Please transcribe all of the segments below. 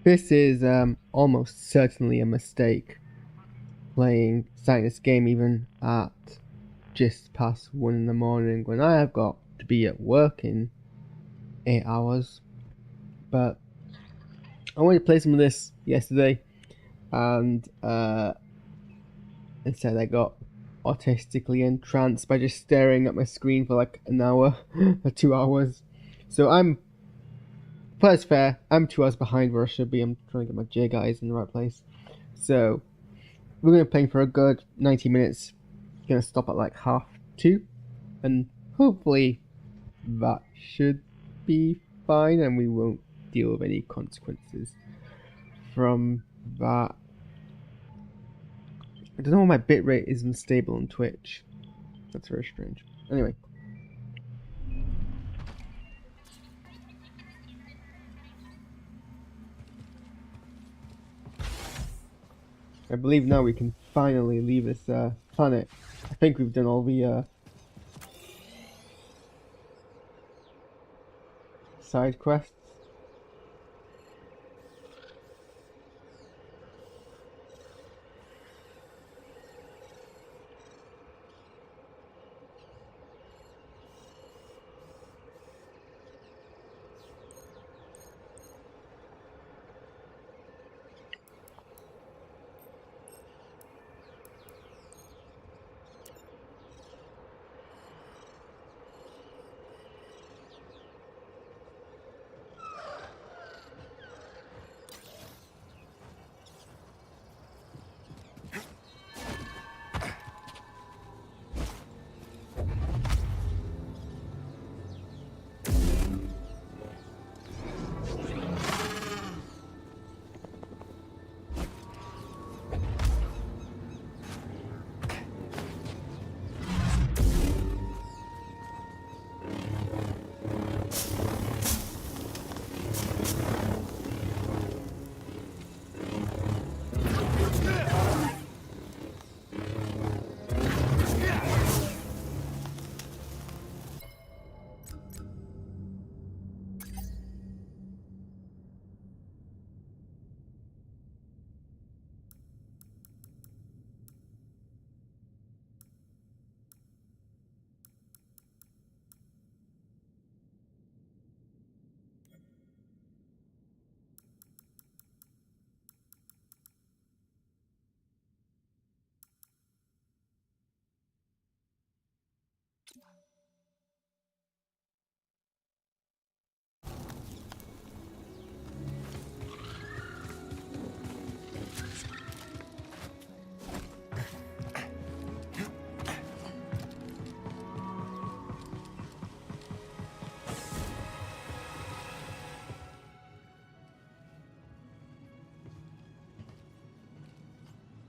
This is almost certainly a mistake. Starting this game even at just past 1 in the morning when I have got to be at work in 8 hours. But I wanted to play some of this yesterday, and instead I got artistically entranced by just staring at my screen for like an hour or 2 hours. So that's fair, I'm 2 hours behind where I should be. I'm trying to get my Jedi in the right place. So we're going to be playing for a good 90 minutes. Going to stop at like 2:30, and hopefully that should be fine and we won't deal with any consequences from that. I don't know why my bitrate is unstable on Twitch. That's very strange. Anyway. I believe now we can finally leave this planet. I think we've done all the side quests.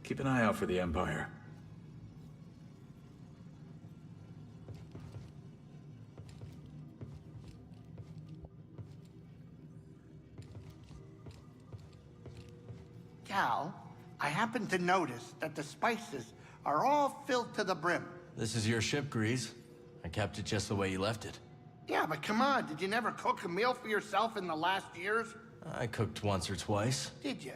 Keep an eye out for the Empire. Cal, I happen to notice that the spices are all filled to the brim. This is your ship, Grease. I kept it just the way you left it. Yeah, but come on, did you never cook a meal for yourself in the last years? I cooked once or twice. Did you?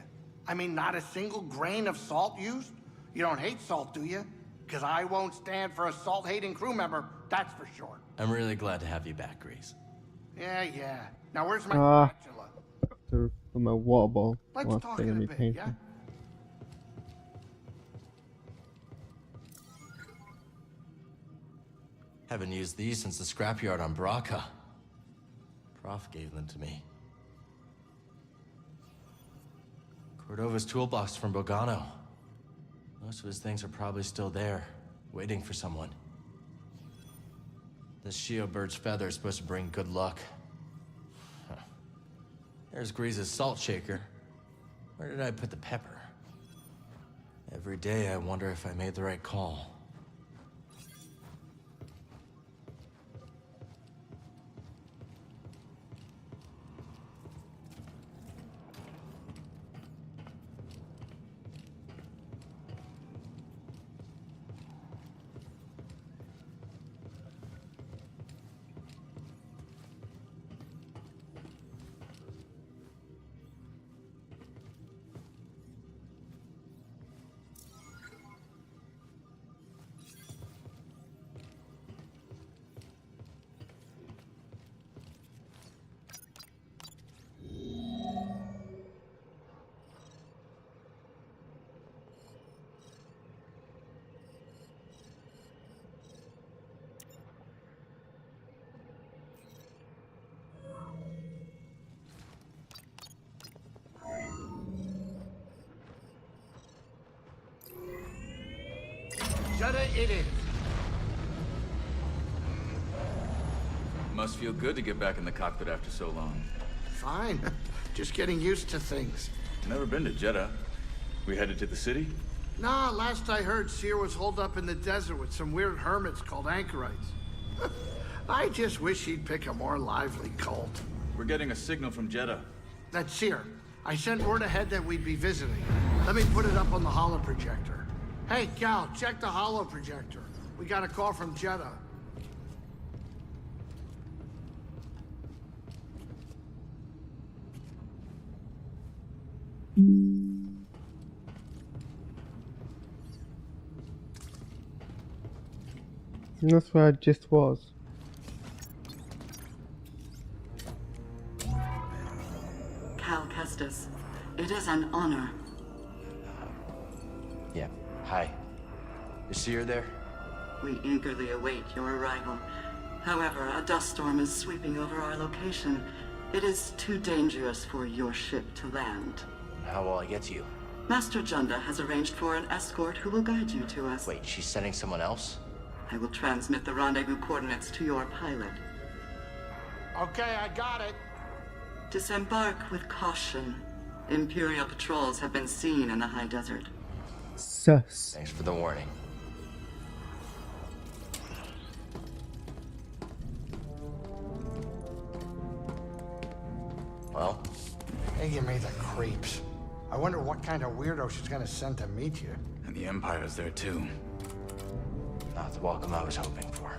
I mean, not a single grain of salt used? You don't hate salt, do you? Because I won't stand for a salt-hating crew member, that's for sure. I'm really glad to have you back, Grease. Yeah. Now where's my spatula? From a water ball. Let's talk in a bit, yeah? Haven't used these since the scrapyard on Braca. Prof gave them to me. Cordova's toolbox from Bogano. Most of his things are probably still there, waiting for someone. This Shio bird's feather is supposed to bring good luck. Huh. There's Grease's salt shaker. Where did I put the pepper? Every day I wonder if I made the right call. It is. Must feel good to get back in the cockpit after so long. Fine. Just getting used to things. Never been to Jeddah. We headed to the city? Nah, last I heard, Seer was holed up in the desert with some weird hermits called anchorites. I just wish he'd pick a more lively cult. We're getting a signal from Jeddah. That's Seer. I sent word ahead that we'd be visiting. Let me put it up on the holo projector. Hey, Cal, check the holo projector. We got a call from Jeddah. And that's where I just was. Cal Kestis, it is an honor. Yeah, hi. Is Seer there? We eagerly await your arrival. However, a dust storm is sweeping over our location. It is too dangerous for your ship to land. How will I get to you? Master Junda has arranged for an escort who will guide you to us. Wait, she's sending someone else? I will transmit the rendezvous coordinates to your pilot. Okay, I got it. Disembark with caution. Imperial patrols have been seen in the high desert. Sus. Thanks for the warning. Well? They give me the creeps. I wonder what kind of weirdo she's gonna send to meet you. And the Empire's there too. Not the welcome I was hoping for.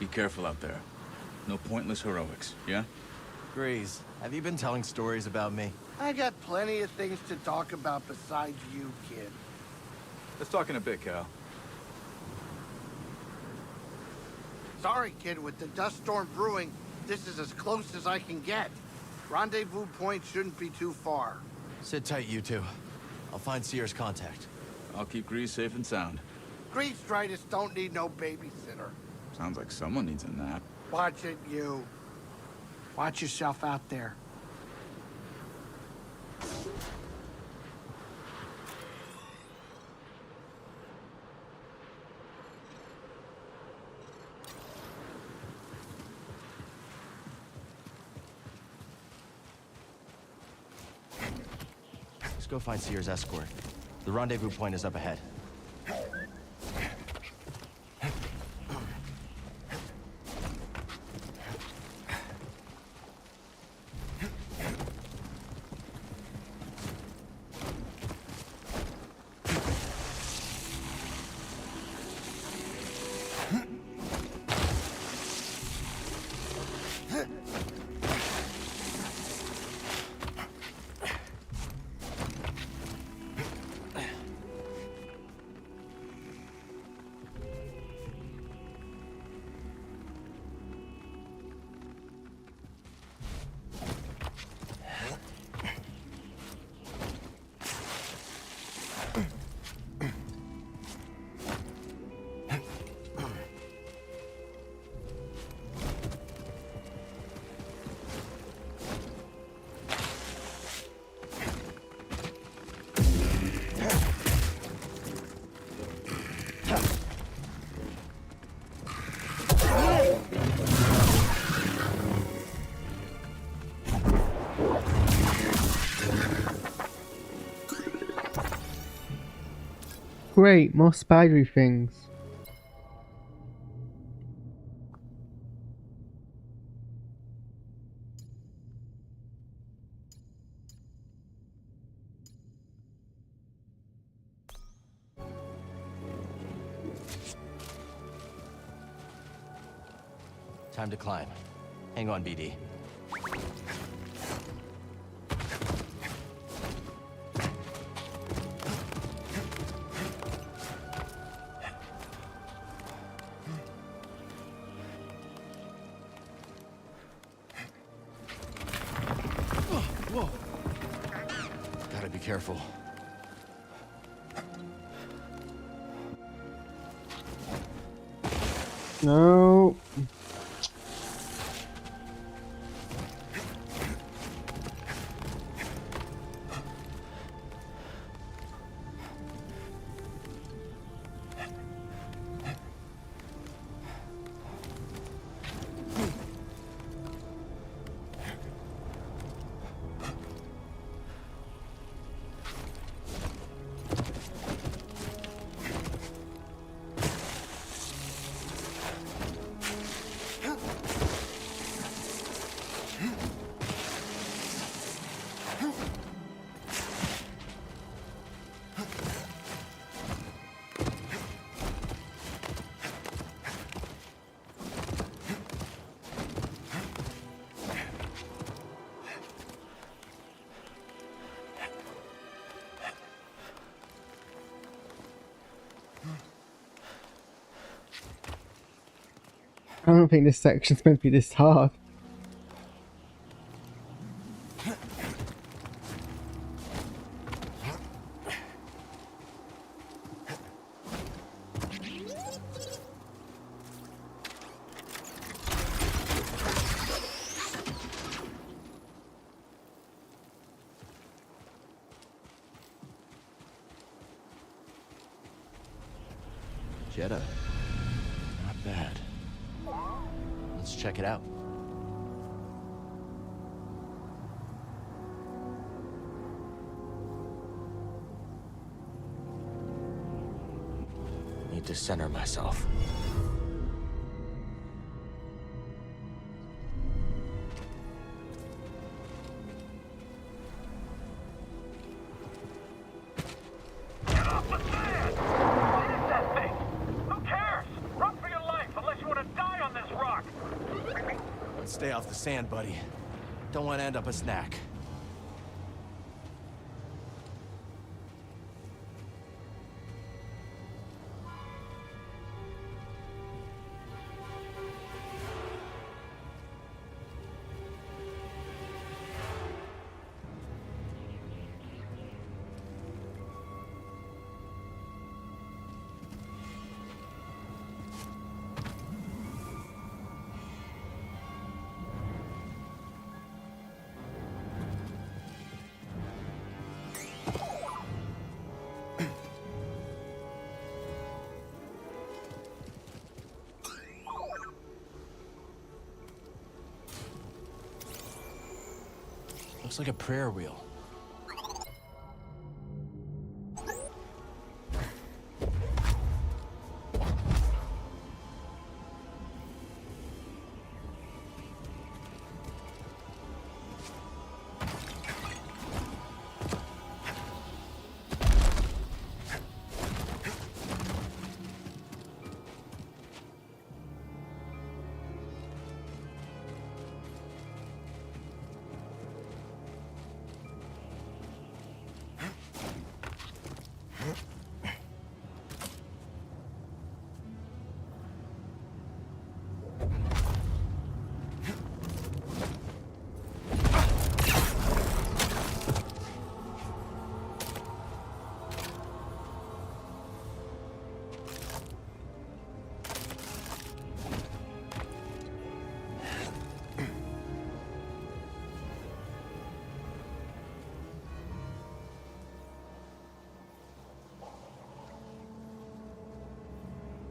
Be careful out there. No pointless heroics, yeah? Grease, have you been telling stories about me? I got plenty of things to talk about besides you, kid. Let's talk in a bit, Cal. Sorry, kid, with the dust storm brewing, this is as close as I can get. Rendezvous point shouldn't be too far. Sit tight, you two. I'll find Seer's contact. I'll keep Grease safe and sound. Grease-tritis don't need no babysitter. Sounds like someone needs a nap. Watch it, you. Watch yourself out there. Let's go find Seer's escort. The rendezvous point is up ahead. Great, more spidery things. Time to climb. Hang on, BD. Whoa. Gotta be careful. No. I don't think this section's meant to be this hard. Jedi. Not bad. Let's check it out. Need to center myself. Stay off the sand, buddy. Don't want to end up a snack. Looks like a prayer wheel.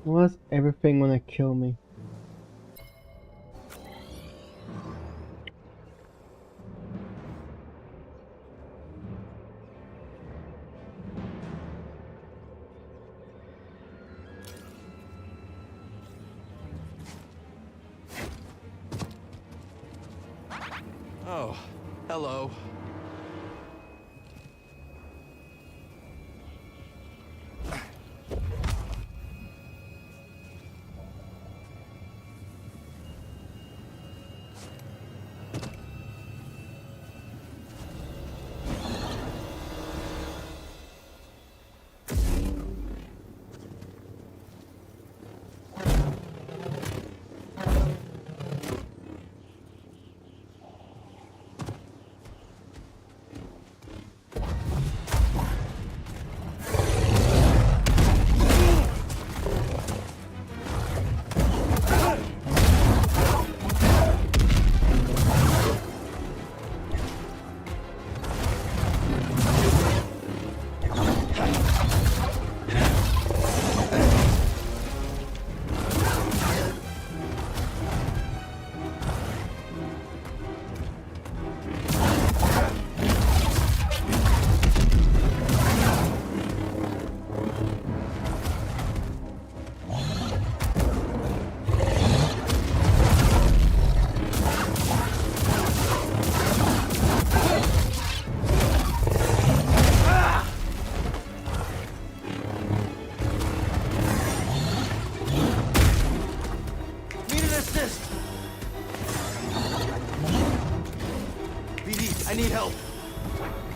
Why does everything want to kill me? Oh, hello.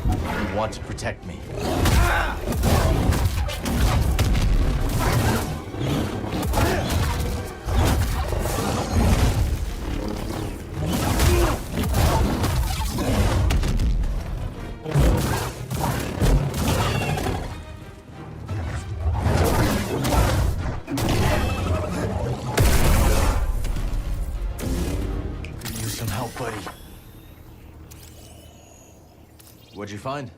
You want to protect me. Could use some help, buddy. What'd you find?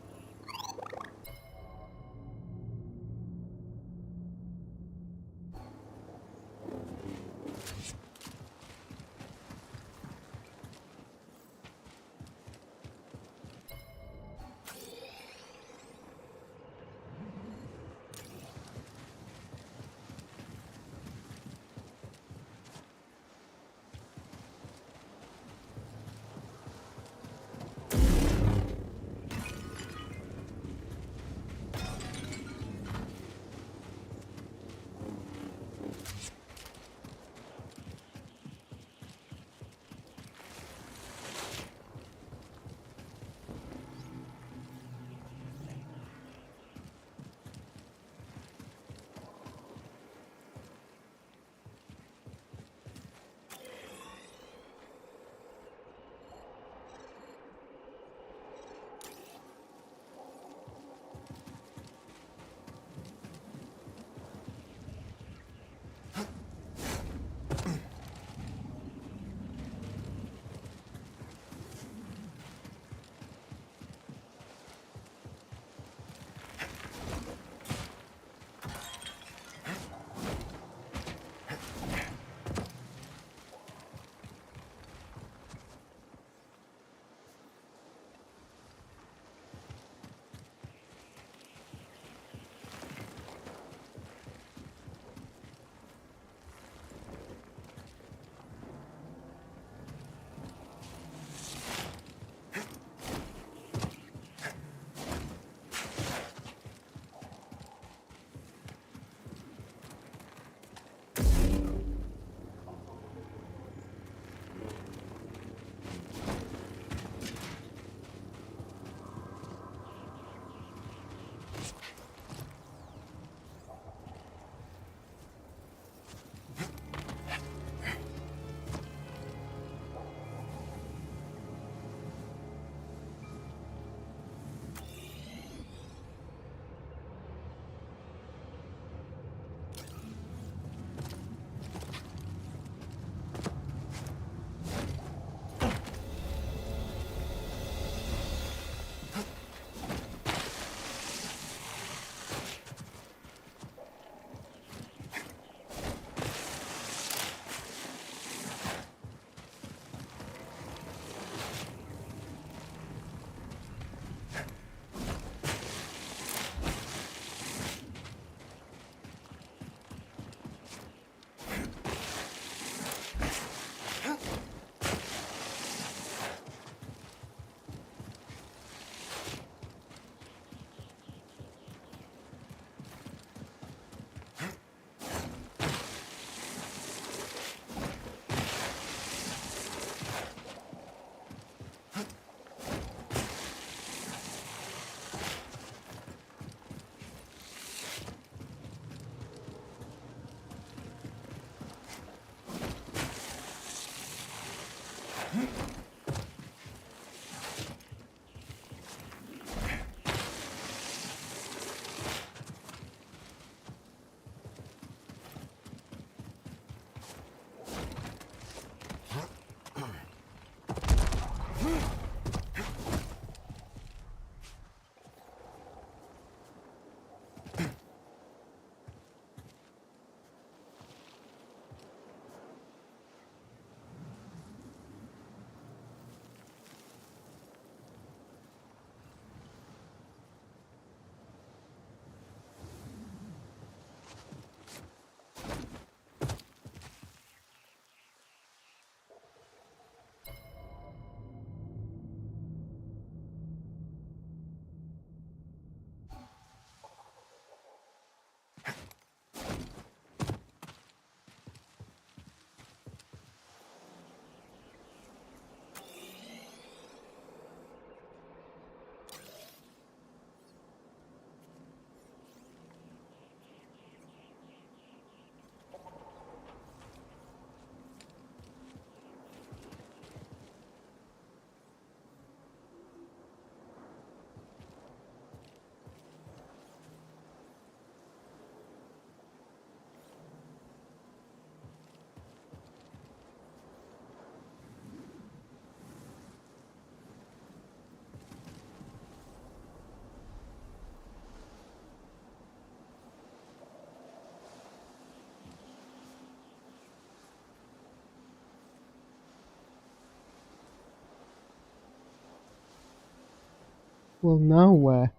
Well, now where?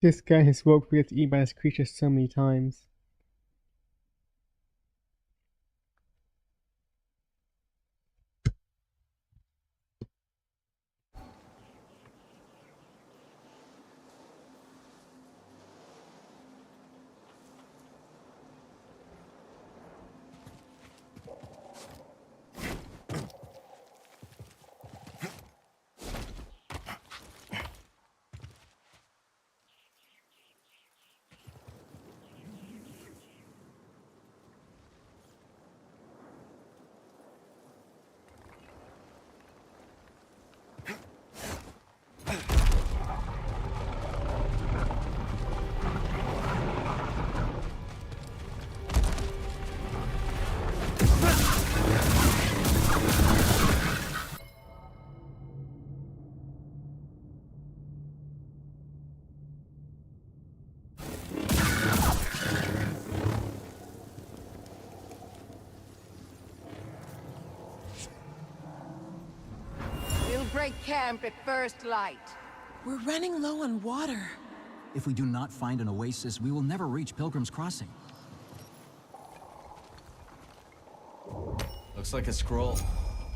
This guy has woke me up to eat by this creature so many times. break camp at first light. We're running low on water. If we do not find an oasis, we will never reach Pilgrim's Crossing. Looks like a scroll.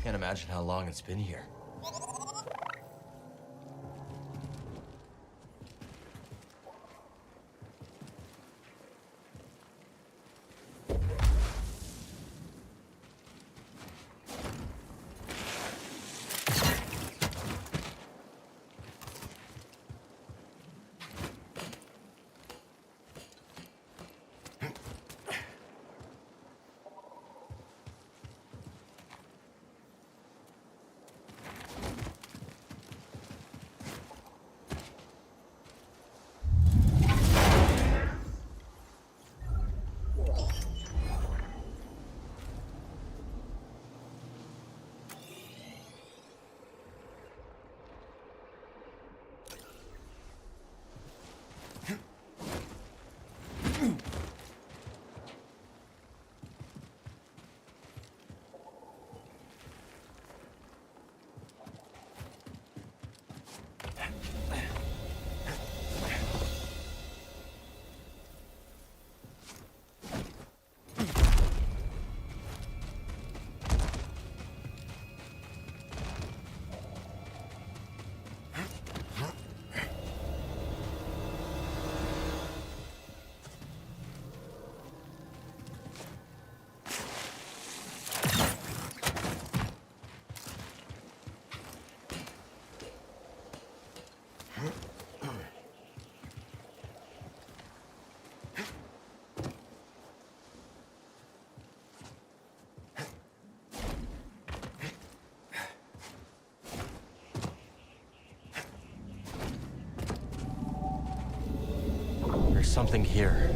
Can't imagine how long it's been here. There's something here.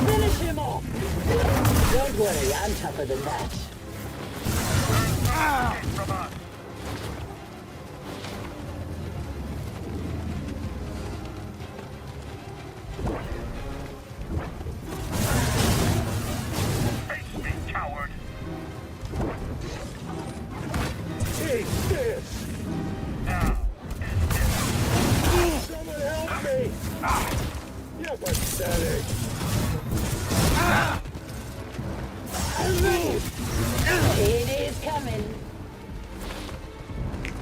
Finish him off! Don't worry, I'm tougher than that. Face me, coward! Take this! Now, Someone help me! You're pathetic! It is coming.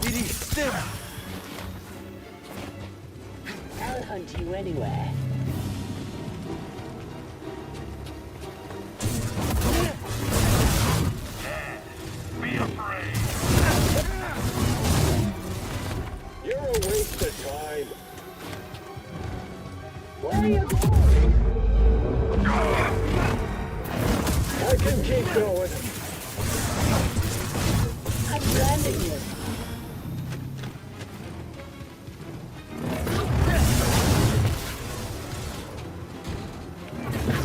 It is still. I'll hunt you anywhere. be afraid! You're a waste of time. Where are you going? I can keep going. I'm landing you.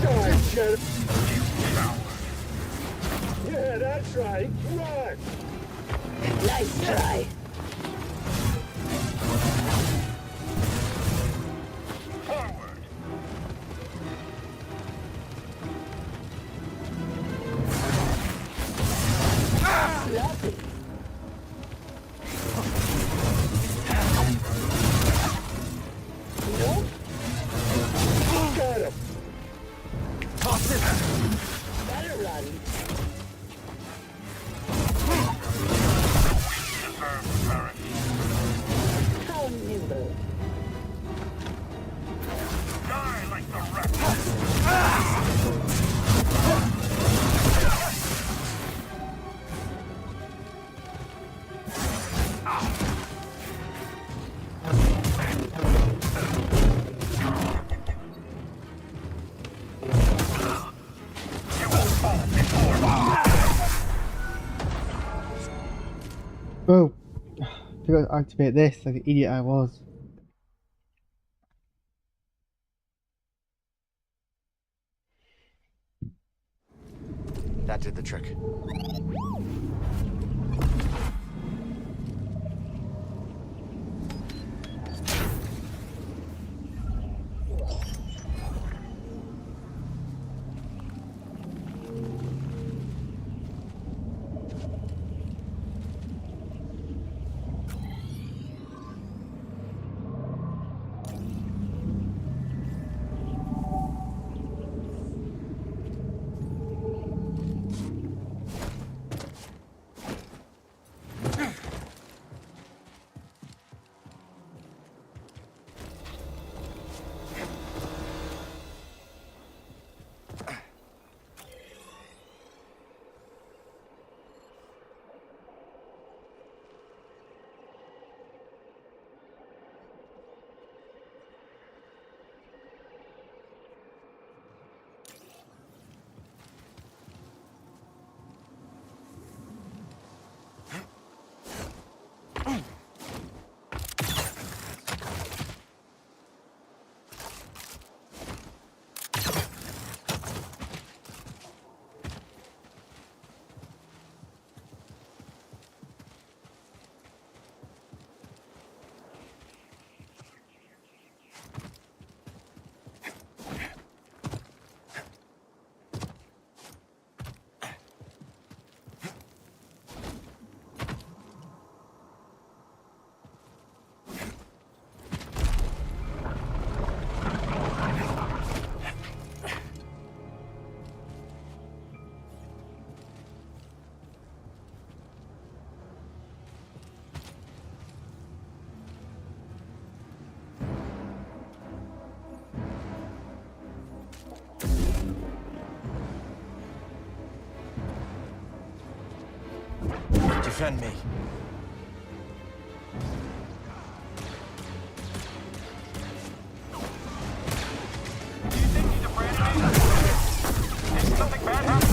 Die, Jedi. Yeah, that's right. Run. Nice try. Forward! Sloppy. Nope. Oh, I forgot to activate this like the idiot I was. That did the trick. Defend me. Do you think he's afraid of me? Did something bad happen?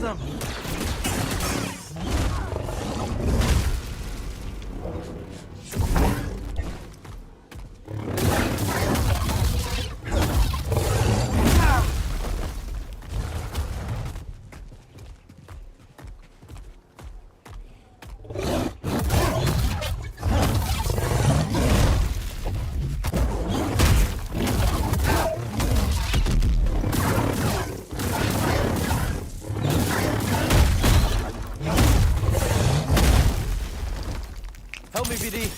them! Help me, BD.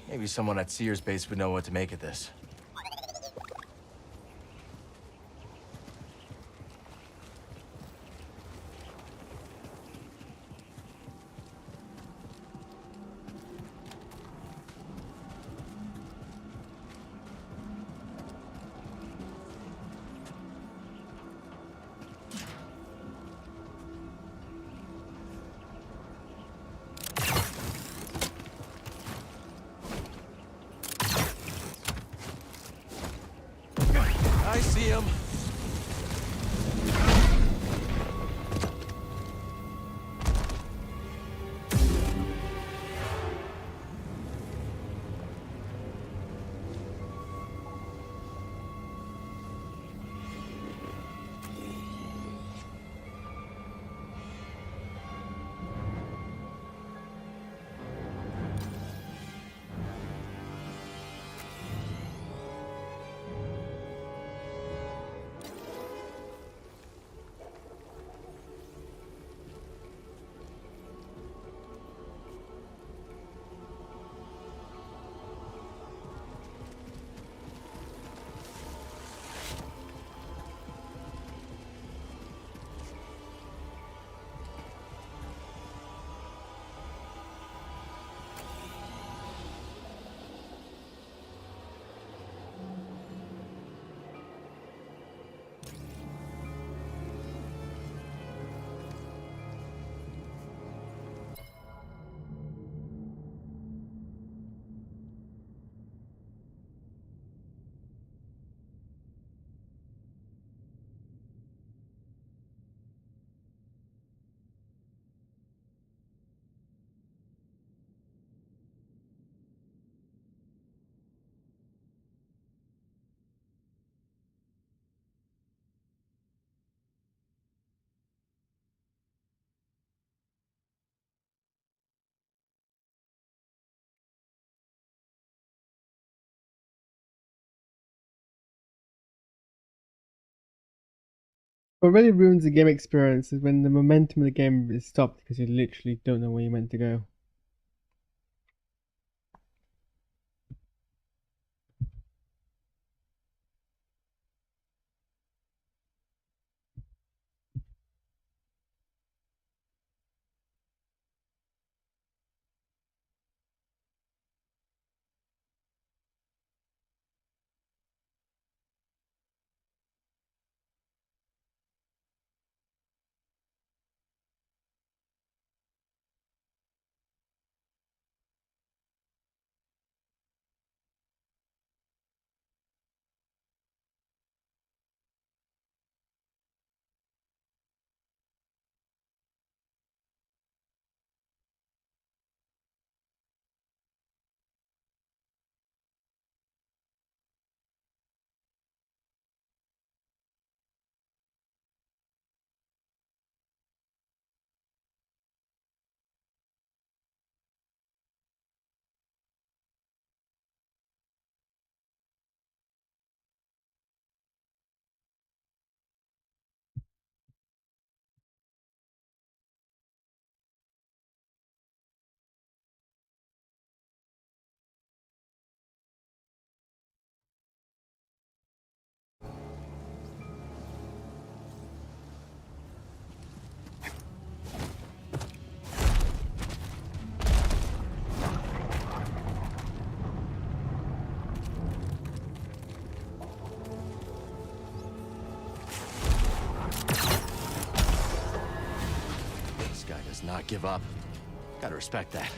Maybe someone at Sears base would know what to make of this. I see him. What really ruins the game experience is when the momentum of the game is stopped because you literally don't know where you're meant to go. does not give up. Gotta respect that.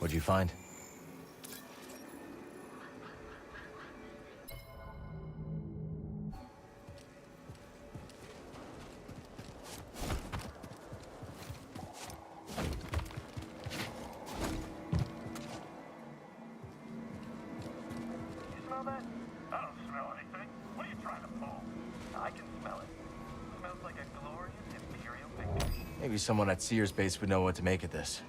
What'd you find? You smell that? I don't smell anything. What are you trying to pull? I can smell it. It smells like a glorious Imperial picnic. Maybe someone at Sears base would know what to make of this.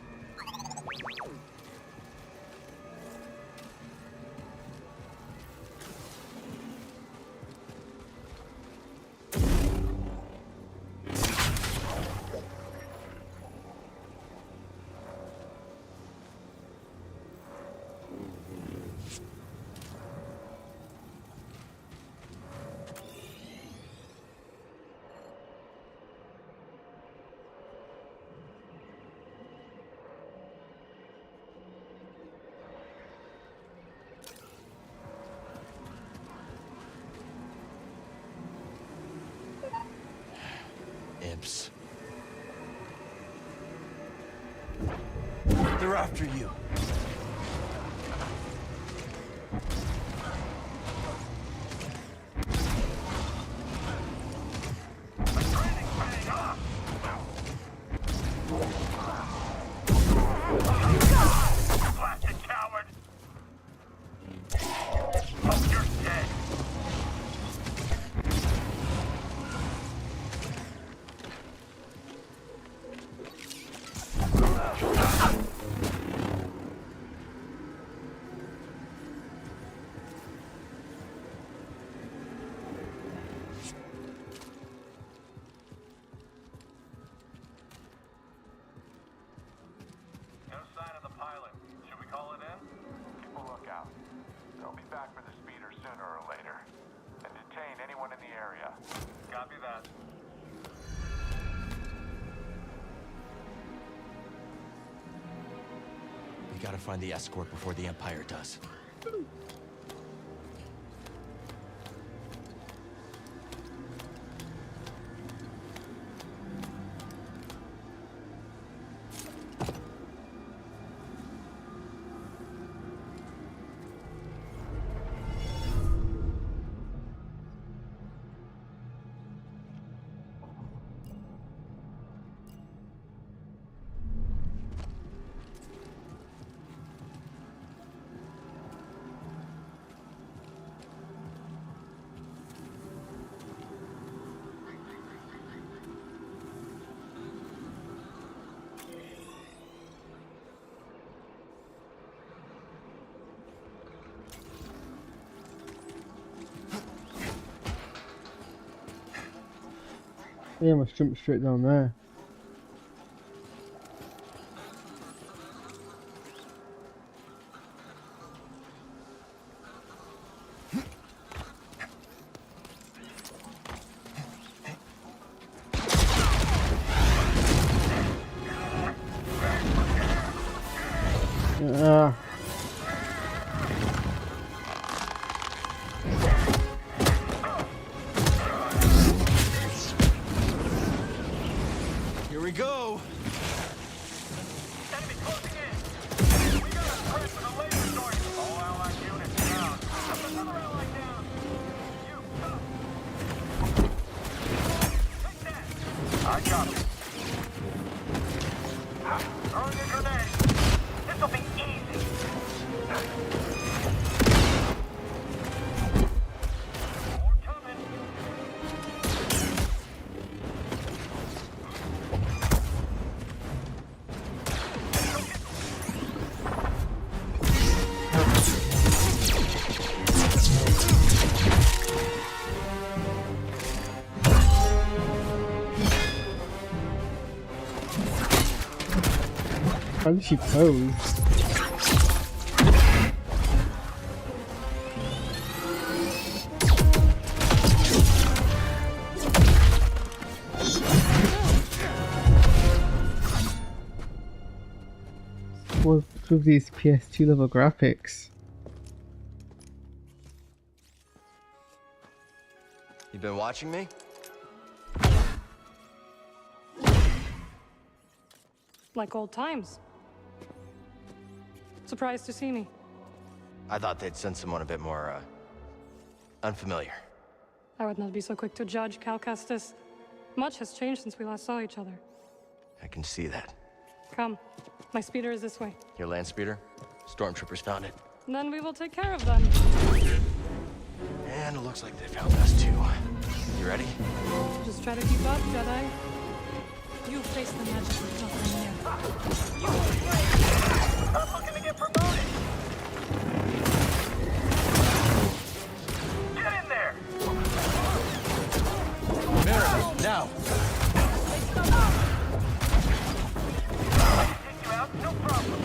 Imps. They're after you. Blasted coward! Oh, you're dead. No sign of the pilot. Should we call it in? Keep a lookout. They'll be back for the speeder sooner or later. And detain anyone in the area. Copy that. We gotta find the escort before the Empire does. Yeah, I must jump straight down there. Here we go. Enemy closing in. We got a threat with a laser source. All allied units down. Another ally down. You, stop. Take that. I copy. Throwing a grenade. This'll be easy. More coming. How did she pose? What's with these PS2 level graphics? You been watching me? Like old times. Surprised to see me. I thought they'd send someone a bit more, unfamiliar. I would not be so quick to judge, Cal Kestis. Much has changed since we last saw each other. I can see that. Come. My speeder is this way. Your land speeder? Stormtroopers found it. Then we will take care of them. And it looks like they found us too. You ready? Just try to keep up, Jedi. You face the magic with nothing new. You will play. I'm looking to get promoted. Get in there. Mary, now! Take you out, no problem.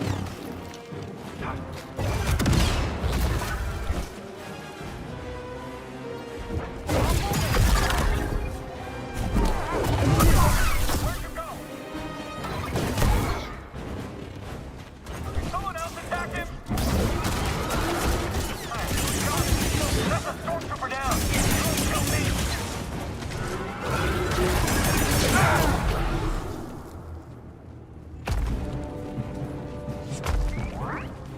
Where'd you go? Someone else attack him? That's a stormtrooper down. Kill me.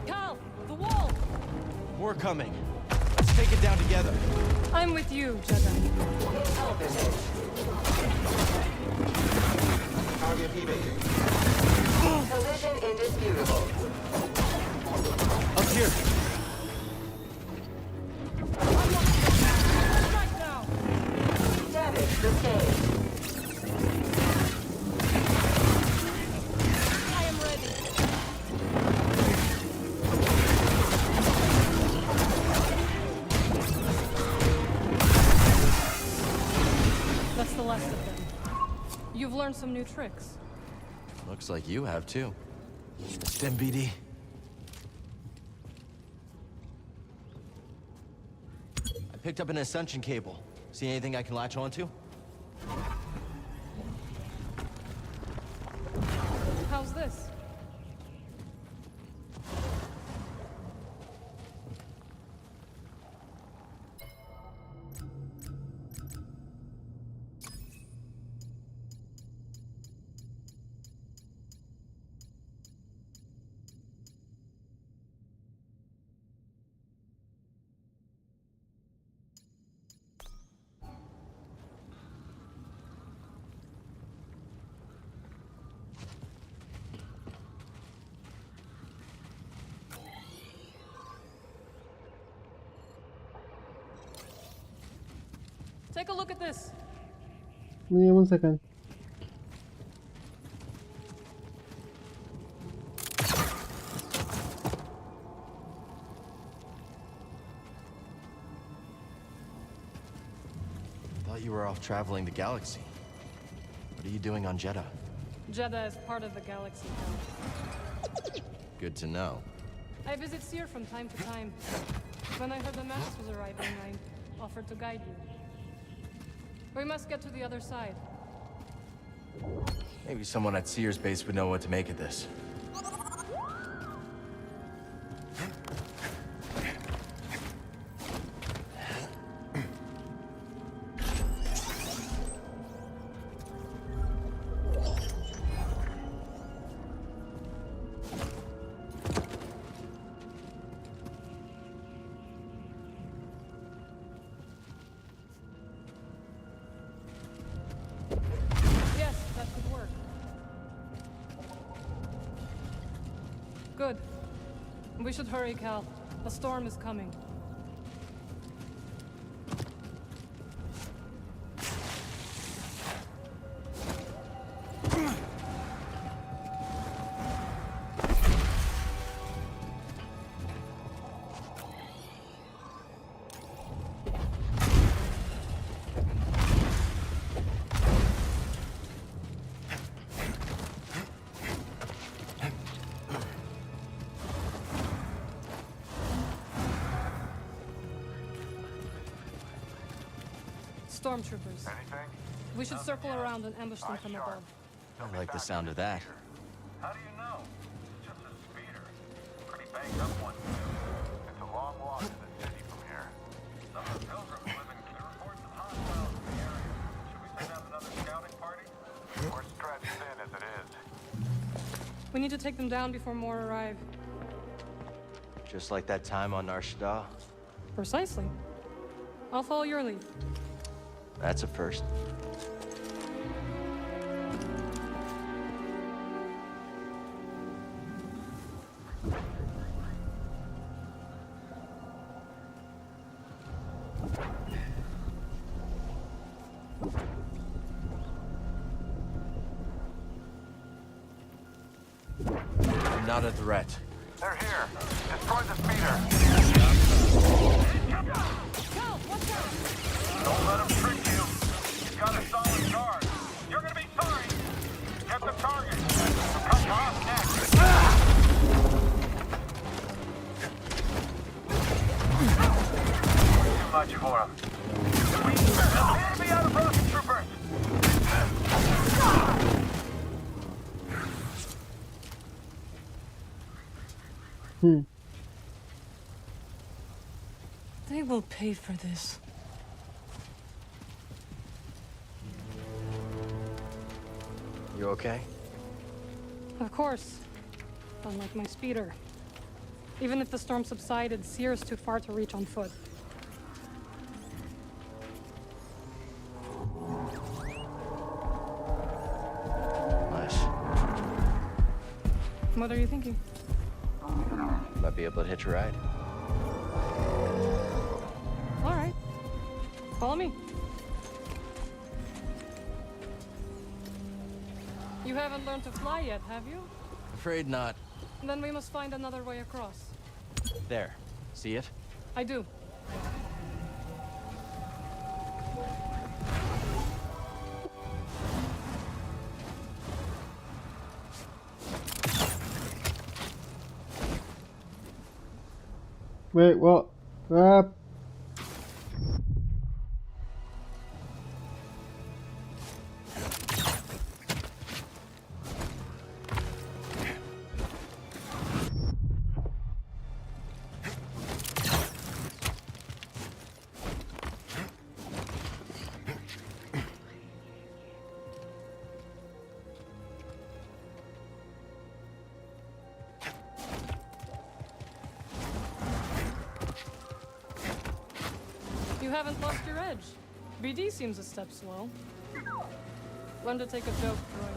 Cal! The wall! More coming. Let's take it down together. I'm with you, Jedi. Target evaded. Collision indisputable. Up here. Right now! Damage sustained. I am ready. That's the last of them. You've learned some new tricks. Looks like you have too. Stem BD. I picked up an ascension cable. See anything I can latch onto? How's this? Take a look at this. Yeah, 1 second. Thought you were off traveling the galaxy. What are you doing on Jedi? Jedi is part of the galaxy now. Good to know. I visit Seer from time to time. When I heard the Magus was arriving, I offered to guide you. We must get to the other side. Maybe someone at Seer's base would know what to make of this. Good. We should hurry, Cal. A storm is coming. Stormtroopers. Anything? We should circle around and ambush them from above. I like the sound of that. How do you know? It's just a speeder. Pretty banged up one, too. It's a long walk to the city from here. Some of the pilgrims live in clear reports of hostiles in the area. Should we send out another scouting party? We're stretched thin as it is. We need to take them down before more arrive. Just like that time on Nar Shaddaa. Precisely. I'll follow your lead. That's a first. Not a threat. They're here. Destroy the speeder. Cal, watch out! Don't let him trick you. He's got a solid guard. You're gonna be sorry. Get the target. Come to us next. Too much for him. Enemy out of road, troopers. They will pay for this. You okay? Of course. Unlike my speeder. Even if the storm subsided, Seer is too far to reach on foot. Nice. What are you thinking? Might be able to hitch a ride. All right. Follow me. You haven't learned to fly yet, have you? Afraid not. Then we must find another way across. There. See it? I do. Wait, what? You haven't lost your edge. BD seems a step slow. Learn to take a joke, Troy.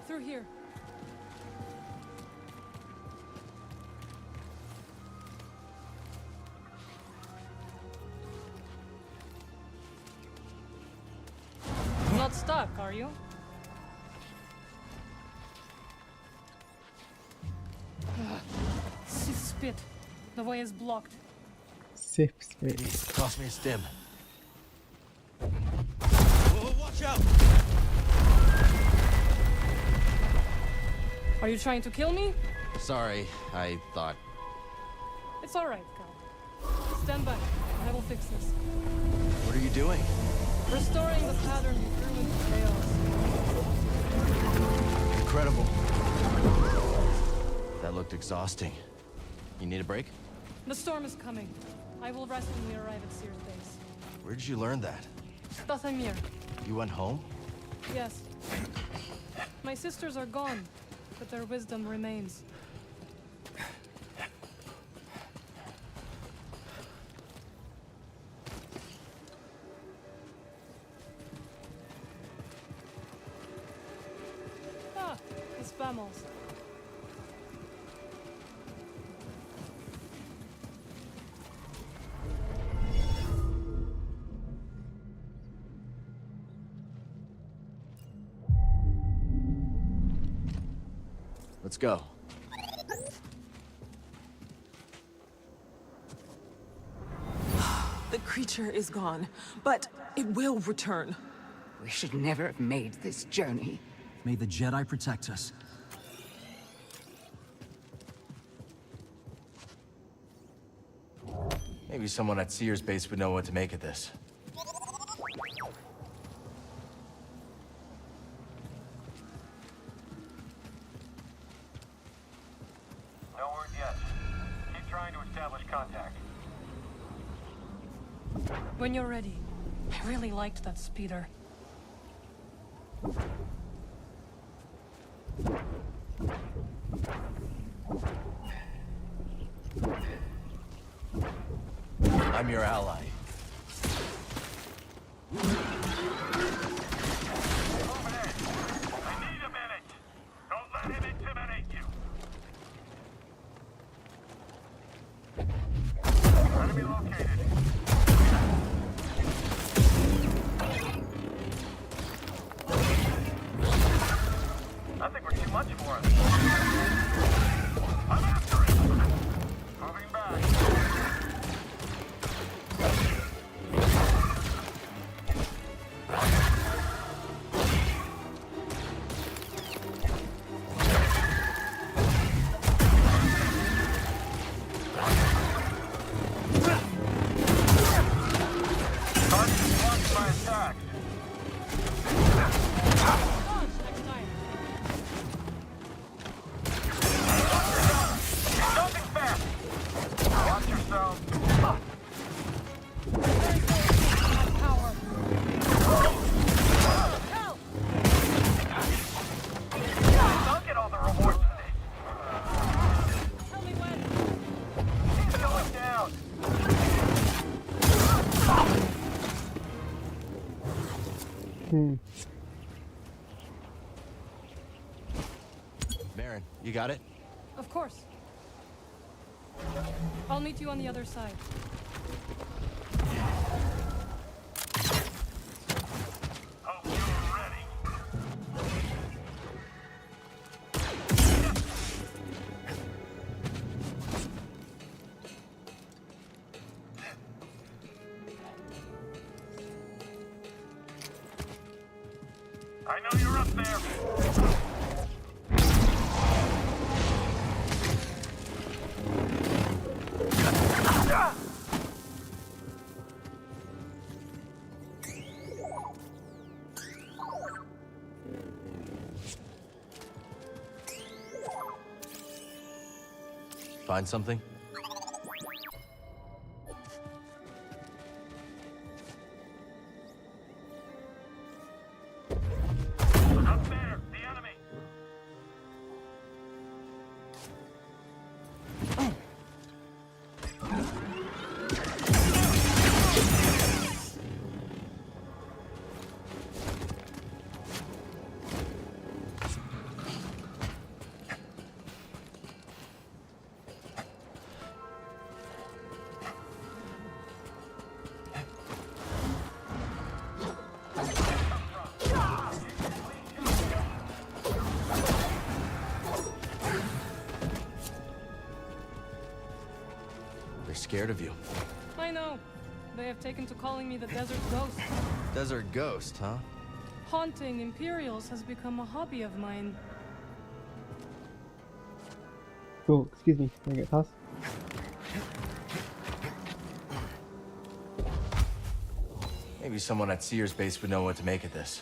Through here. Not stuck, are you? This is spit. The way is blocked. Sip spit. Toss me a stim. Whoa, watch out! Are you trying to kill me? Sorry, I thought. It's alright, Cal. Stand back. I will fix this. What are you doing? Restoring the pattern you threw into chaos. Incredible. That looked exhausting. You need a break? The storm is coming. I will rest when we arrive at Sears base. Where did you learn that? Dathamir. You went home? Yes. My sisters are gone, but their wisdom remains. Ah, it's Vamos. Let's go. The creature is gone, but it will return. We should never have made this journey. May the Jedi protect us. Maybe someone at Sears base would know what to make of this. No word yet. Keep trying to establish contact. When you're ready. I really liked that speeder. I'm your ally. Moving in. I need a minute. Don't let him intimidate you. Enemy located. I think we're too much for him. I'm after it. Moving back. Baron, you got it? Of course. I'll meet you on the other side. Hope you're ready. I know you're up there. Find something? Up there, the enemy. They're scared of you. I know. They have taken to calling me the Desert Ghost. Desert Ghost, huh? Haunting Imperials has become a hobby of mine. Oh, excuse me. Can I get past? Maybe someone at Sears base would know what to make of this.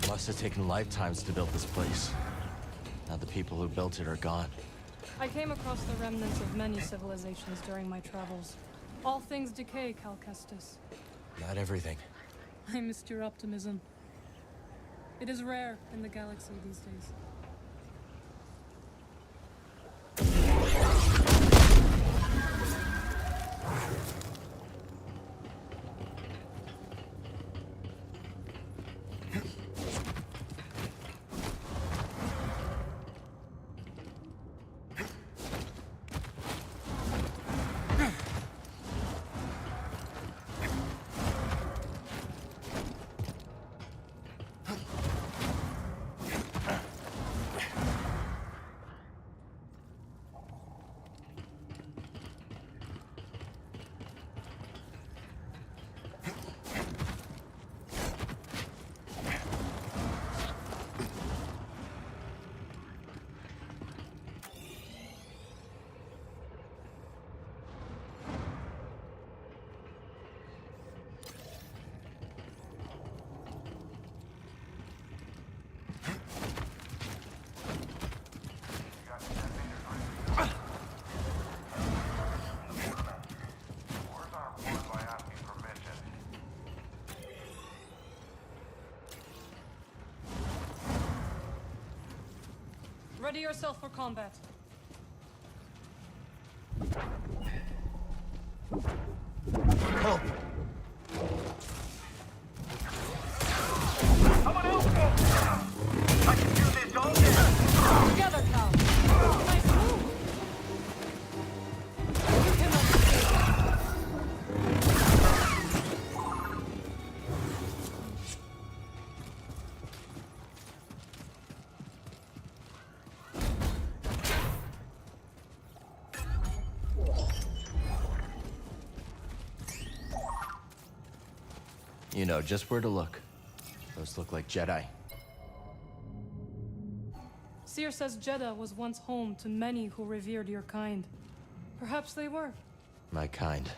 Must have taken lifetimes to build this place. Now the people who built it are gone. I came across the remnants of many civilizations during my travels. All things decay, Cal Kestis. Not everything. I missed your optimism. It is rare in the galaxy these days. Ready yourself for combat. Help! Someone else go! I can do this all day! Together, Cal! Nice move! You cannot escape. You know just where to look. Those look like Jedi. Seer says Jeddah was once home to many who revered your kind. Perhaps they were. My kind.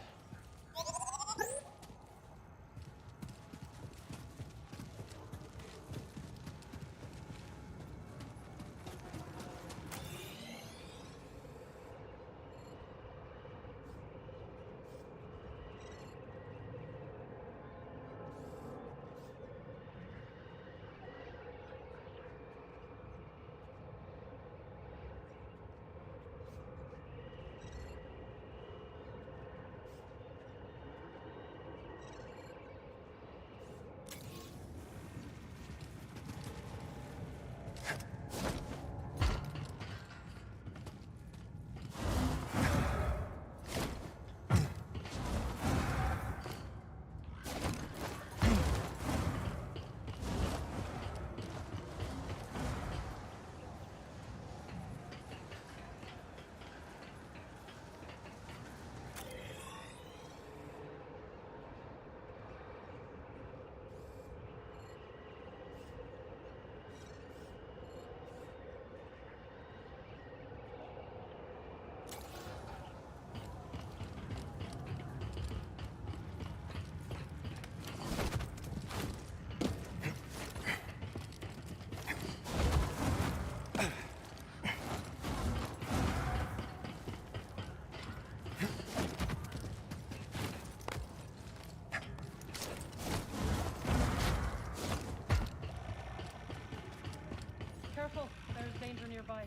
Careful, there's danger nearby.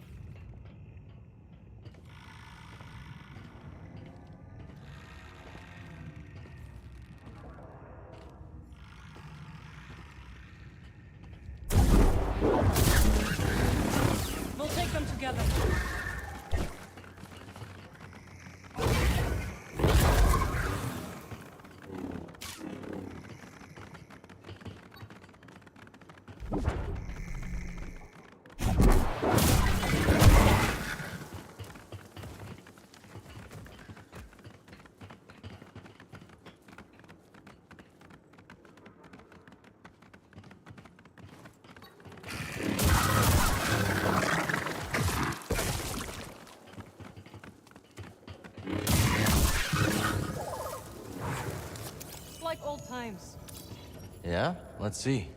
We'll take them together. Like old times. Yeah? Let's see.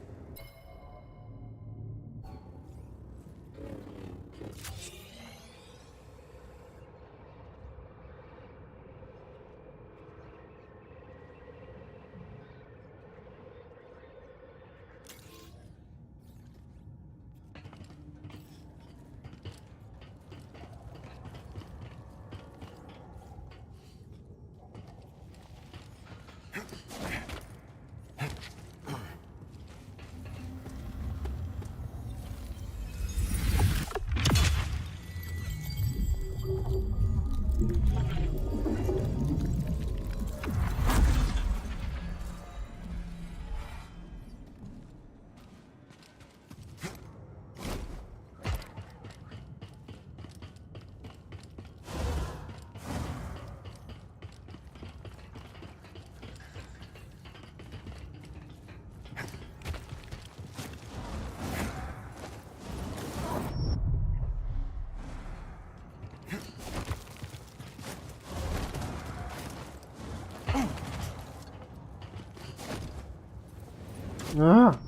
Ah.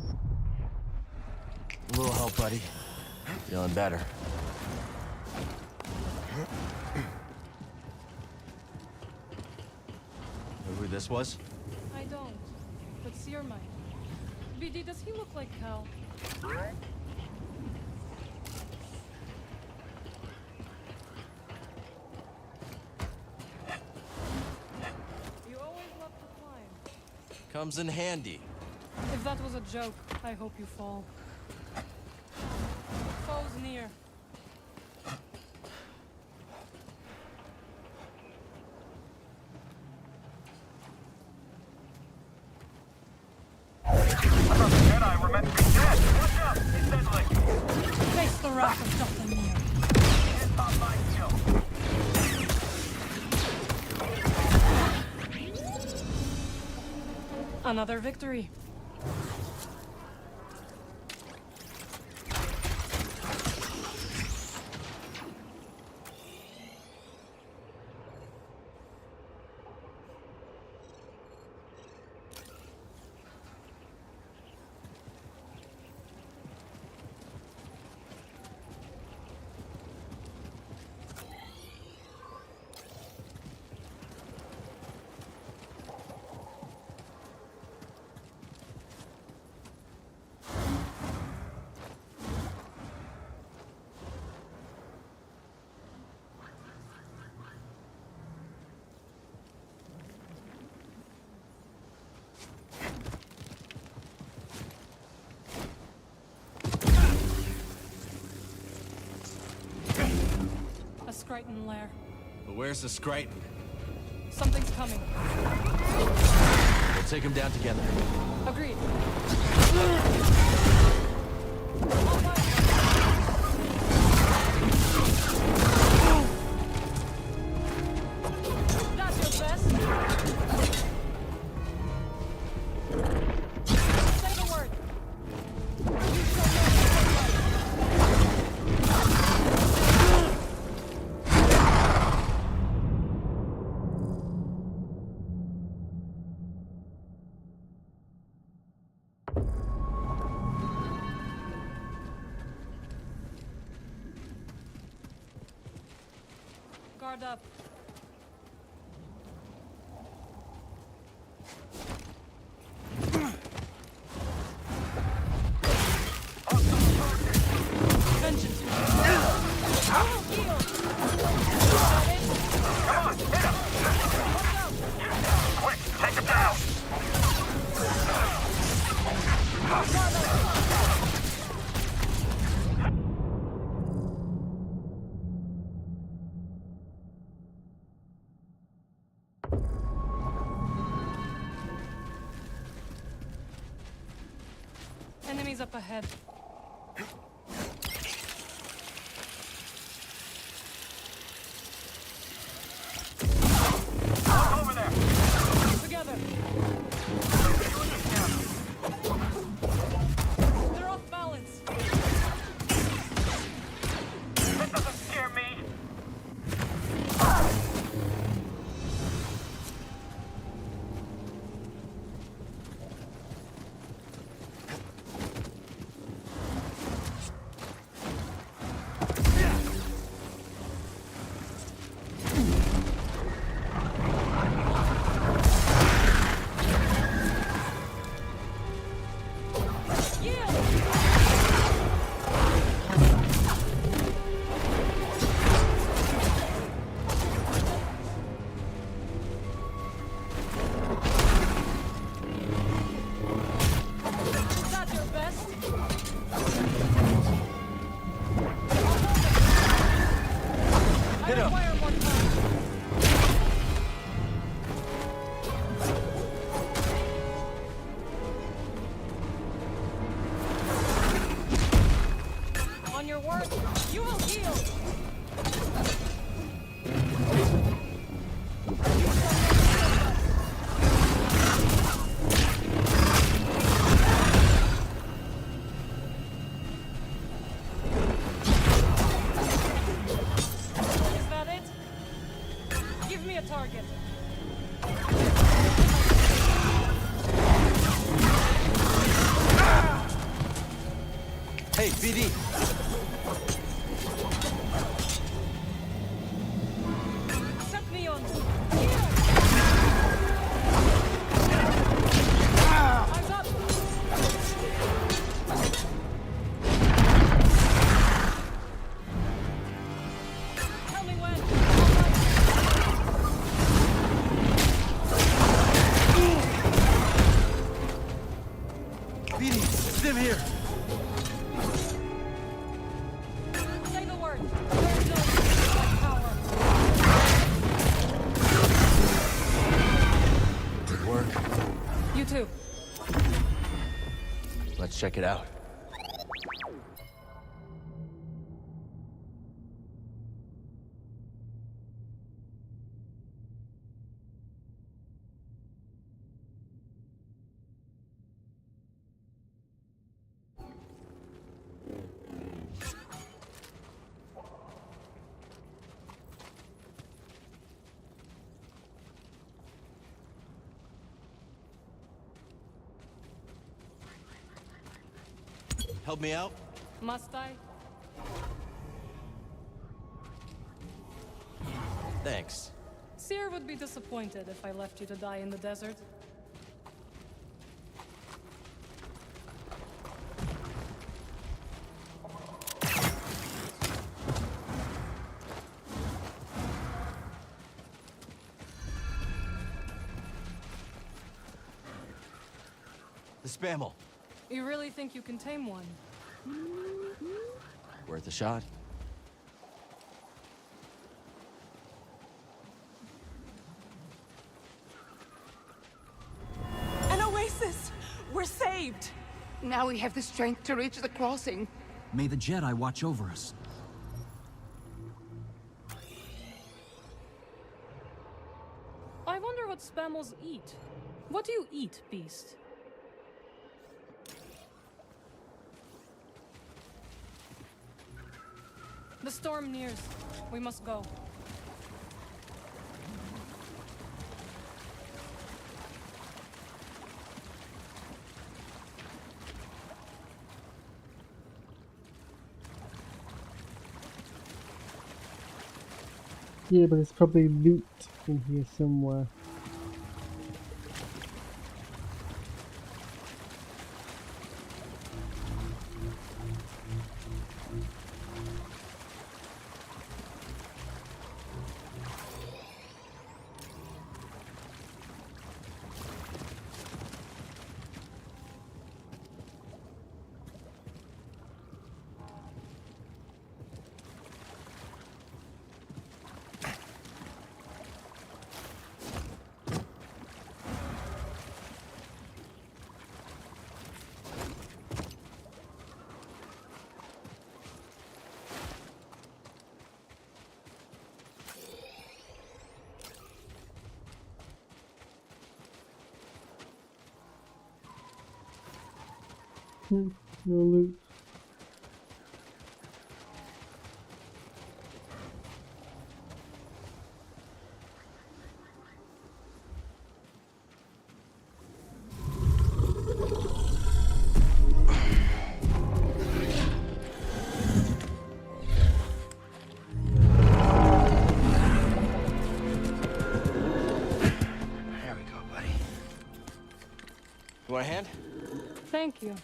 A little help, buddy. Feeling better. Know who this was? I don't. But Seer might. BD, does he look like Cal? You always love to climb. Comes in handy. If that was a joke, I hope you fall. Foes near. I thought the Jedi were meant to be dead. Watch out! It's deadly. Face the wrath of Dr. Near. It's not my kill. Another victory. A Skriton lair. But where's the Skriton? Something's coming. We'll take him down together. Agreed. That's your best. Say the word. Guard up. Enemies up ahead. Look over there! Together! They're off balance! That doesn't scare me! On your word, you will heal! Is that it? Give me a target. Hey, BD! Set me on. Eyes up! Tell me when. BD, it's them here! Say the word. There's no power. Good work. You too. Let's check it out. Help me out? Must I? Thanks. Seer would be disappointed if I left you to die in the desert. The Spammel. You really think you can tame one? Worth a shot. An oasis! We're saved! Now we have the strength to reach the crossing. May the Jedi watch over us. I wonder what spammels eat. What do you eat, beast? The storm nears. We must go. Yeah, but there's probably loot in here somewhere. No loot. You want a hand? Thank you.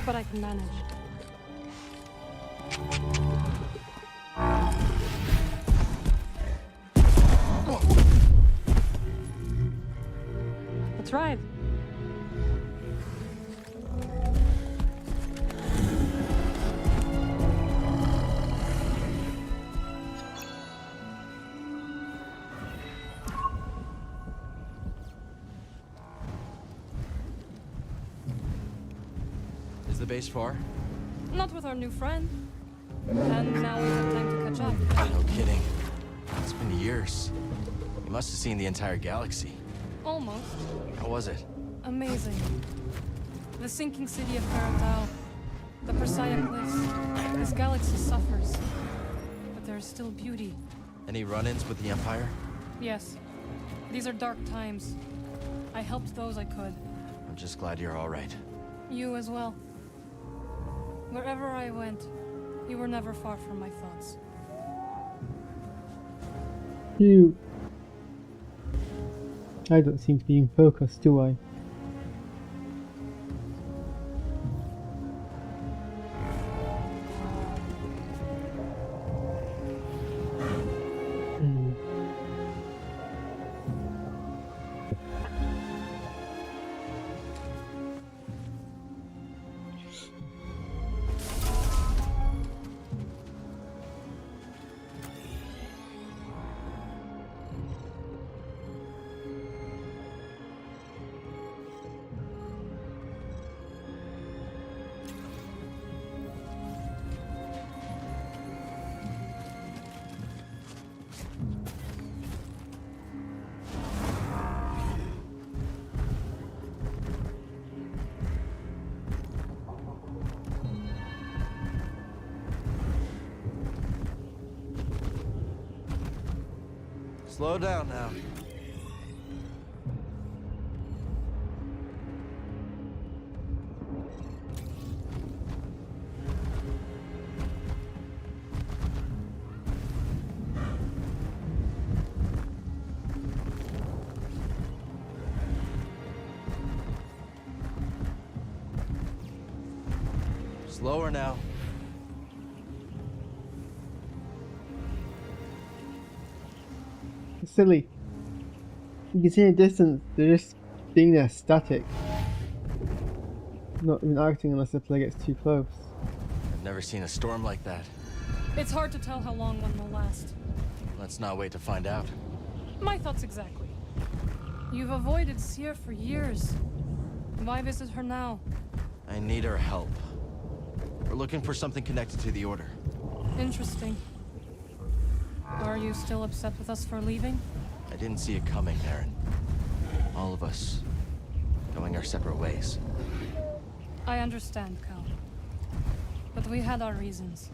But I can manage. That's right. Is the base far? Not with our new friend. And now we have time to catch up. No kidding. It's been years. You must have seen the entire galaxy. Almost. How was it? Amazing. The sinking city of Paratau. The Persaya Cliffs. This galaxy suffers. But there is still beauty. Any run-ins with the Empire? Yes. These are dark times. I helped those I could. I'm just glad you're all right. You as well. Wherever I went, you were never far from my thoughts. You. I don't seem to be in focus, do I? Slow down now. Slower now. It's silly. You can see in the distance, they're just being there static. Not even acting unless the player gets too close. I've never seen a storm like that. It's hard to tell how long one will last. Let's not wait to find out. My thoughts exactly. You've avoided Seer for years. Why visit her now? I need her help. We're looking for something connected to the Order. Interesting. Are you still upset with us for leaving? I didn't see it coming, Aaron. All of us going our separate ways. I understand, Cal. But we had our reasons.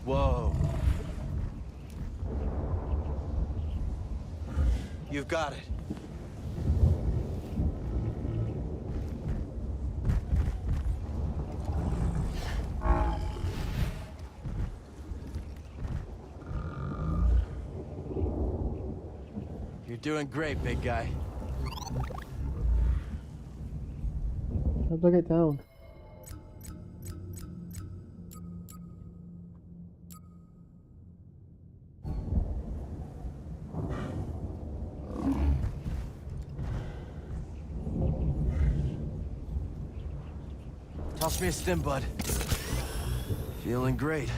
Whoa. You've got it. You're doing great, big guy. How do I get down? Toss me a stim, bud. Feeling great.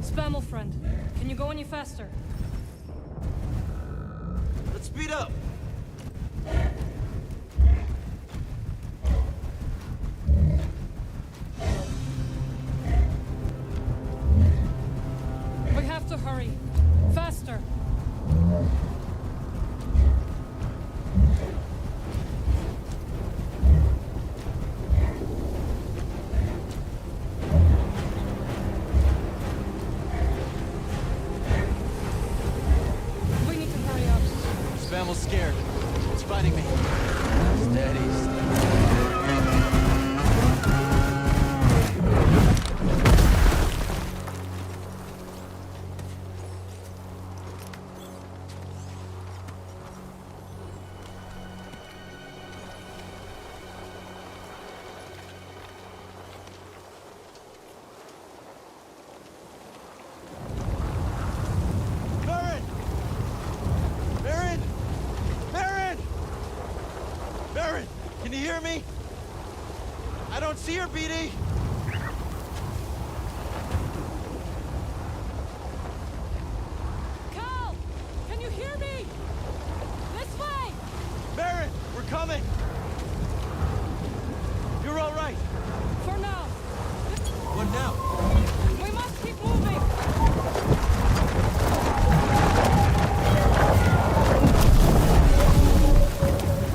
Spammel friend, can you go any faster? Let's speed up. We have to hurry. Faster. We need to hurry up. Spammel's scared. It's fighting me. Steady. Can you hear me? I don't see her, BD. Cal! Can you hear me? This way! Baron, we're coming. You're all right. For now. What now? We must keep moving.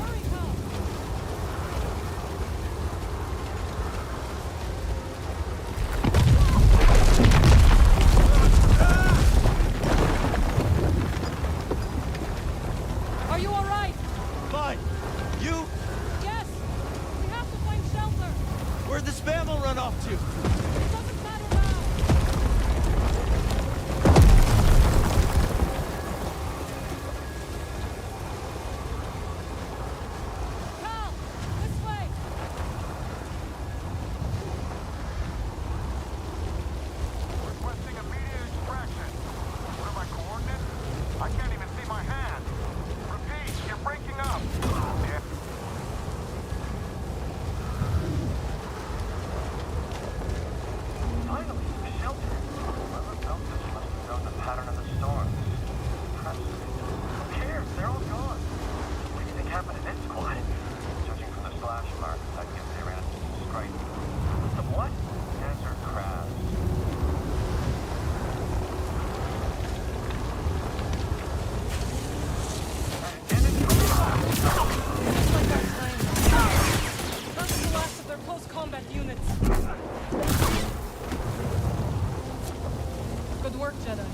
Hurry, Cal. Are you all right? Fine. You? Yes. We have to find shelter. Where'd the Spammel run off to? It doesn't matter now. Cal, this way. Requesting immediate extraction. What are my coordinates? I can't even see my hand. Repeat, you're breaking up. Yeah. Finally, the shelter. Whoever built this must have known the pattern of the storms. Impressive. Who cares? They're all gone. What do you think happened in its squad? Judging from the slash marks, I'd guess they ran into some scrape. Some what? Desert crabs. Looks like our plane. That's the last of their post-combat units. Good work, Jedi.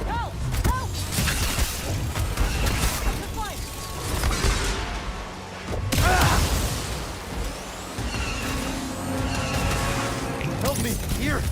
Help! Help! This way! Help me! Here!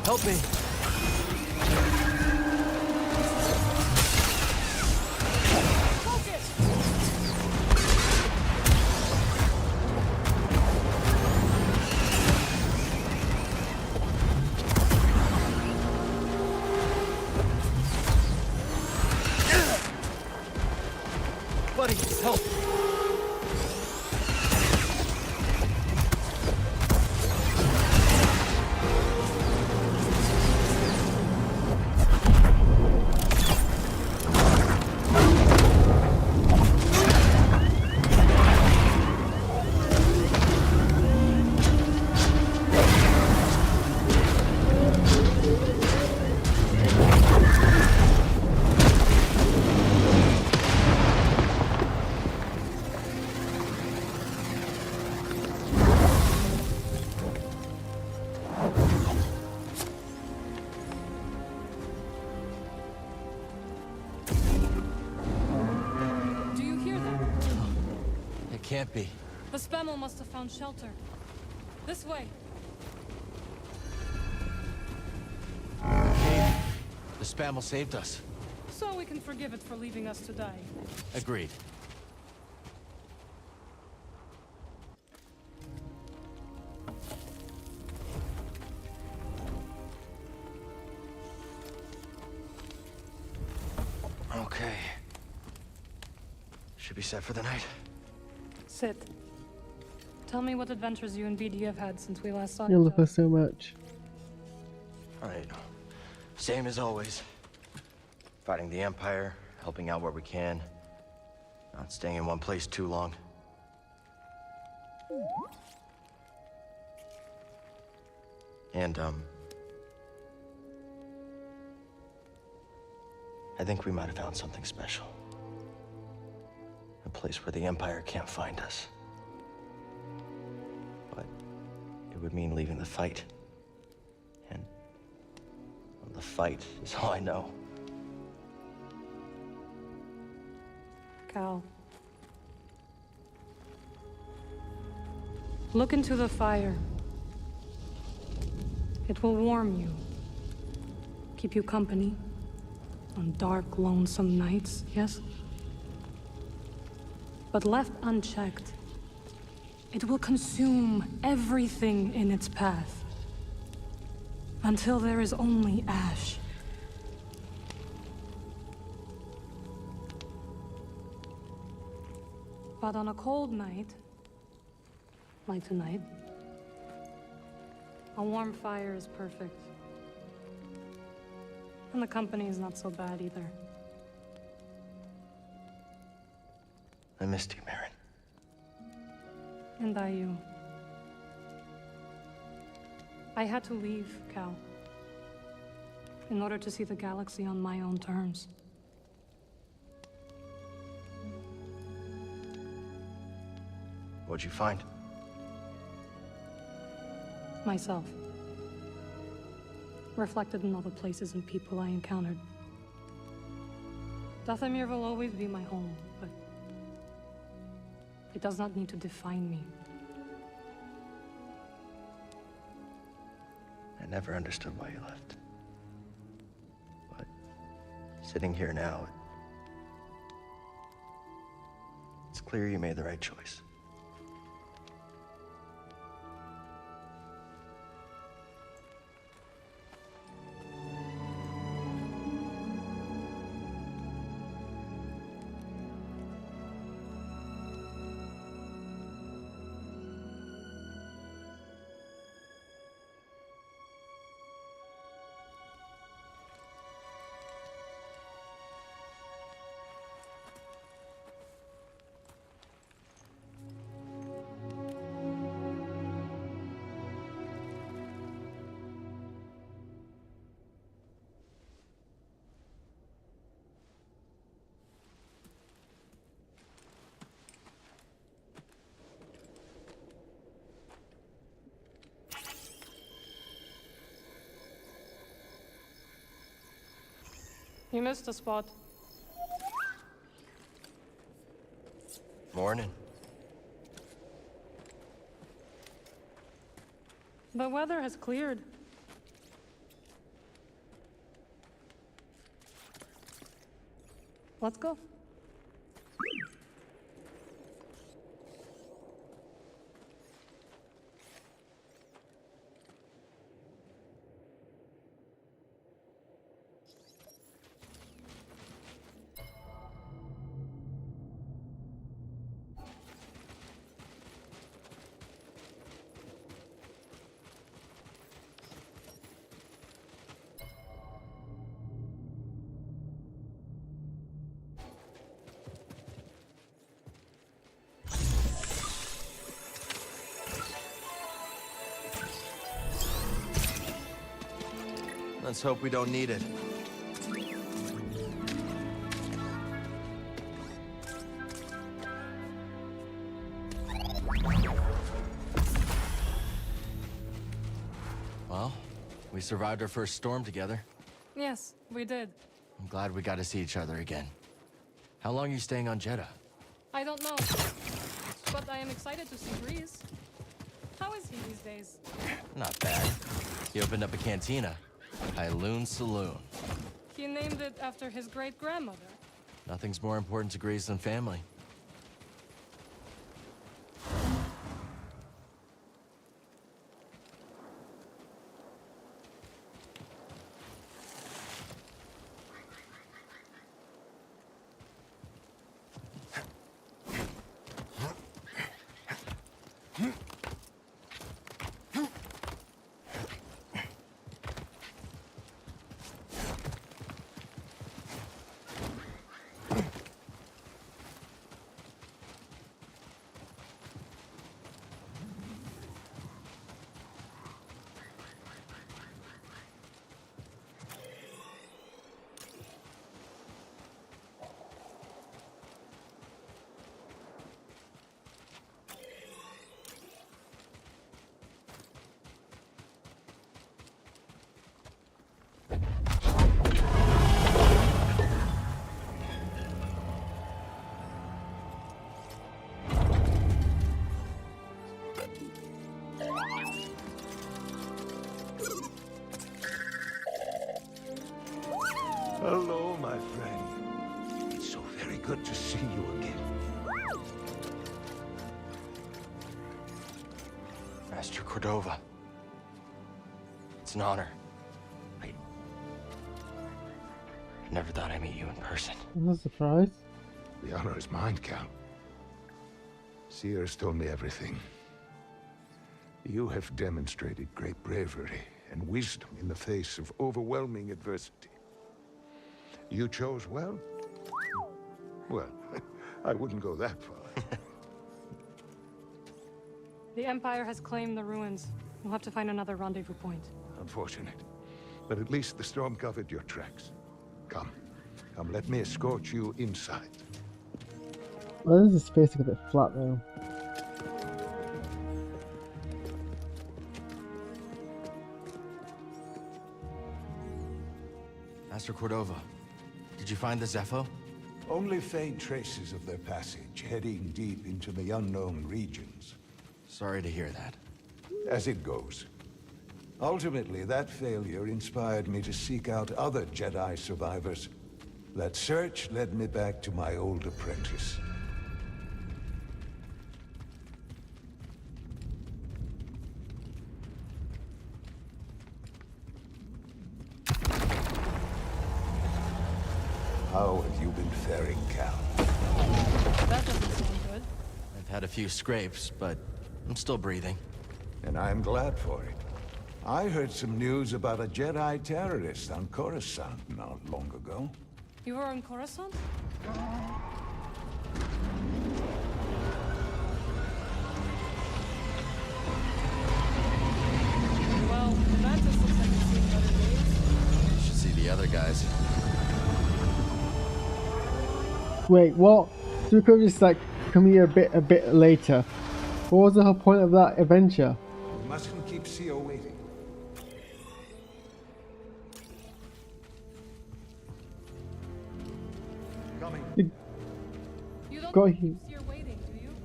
Help me! Buddy, help! can't be. The Spammel must have found shelter. This way. Hey, the Spammel saved us. So we can forgive it for leaving us to die. Agreed. Okay. Should be set for the night. Sit. Tell me what adventures you and BD have had since we last saw You each love other. her so much. Alright. Same as always. Fighting the Empire, helping out where we can. Not staying in one place too long. And, I think we might have found something special. A place where the Empire can't find us. But it would mean leaving the fight. And well, the fight is all I know. Cal. Look into the fire. It will warm you. Keep you company. On dark, lonesome nights, yes? But left unchecked, it will consume everything in its path. Until there is only ash. But on a cold night, like tonight, a warm fire is perfect. And the company is not so bad either. I missed you, Marin. And I you. I had to leave, Cal. In order to see the galaxy on my own terms. What'd you find? Myself. Reflected in all the places and people I encountered. Dathomir will always be my home, but it does not need to define me. I never understood why you left. But sitting here now, it's clear you made the right choice. You missed a spot. Morning. The weather has cleared. Let's go. Let's hope we don't need it. Well, we survived our first storm together. Yes, we did. I'm glad we got to see each other again. How long are you staying on Jeddah? I don't know. but I am excited to see Grease. How is he these days? Not bad. He opened up a cantina, Hyloon Saloon. He named it after his great-grandmother. Nothing's more important to Grease than family. Hello, my friend. It's so very good to see you again. Master Cordova. It's an honor. I never thought I'd meet you in person. I'm surprised. The honor is mine, Cal. Seers told me everything. You have demonstrated great bravery and wisdom in the face of overwhelming adversity. You chose well? Well, I wouldn't go that far. The Empire has claimed the ruins. We'll have to find another rendezvous point. Unfortunate. But at least the storm covered your tracks. Come, let me escort you inside. Well, this is facing a bit flat though. Master Cordova, did you find the Zepho? Only faint traces of their passage, heading deep into the unknown regions. Sorry to hear that. As it goes. Ultimately, that failure inspired me to seek out other Jedi survivors. That search led me back to my old apprentice. How have you been faring, Cal? That doesn't sound good. I've had a few scrapes, but I'm still breathing. And I'm glad for it. I heard some news about a Jedi terrorist on Coruscant not long ago. You were on Coruscant? Well, Mantis looks like it's seen better days. You should see the other guys. Wait, what? So we could have just like come here a bit later. What was the whole point of that adventure? We mustn't keep CO waiting. Coming. You don't Got keep here. Seer waiting, do you?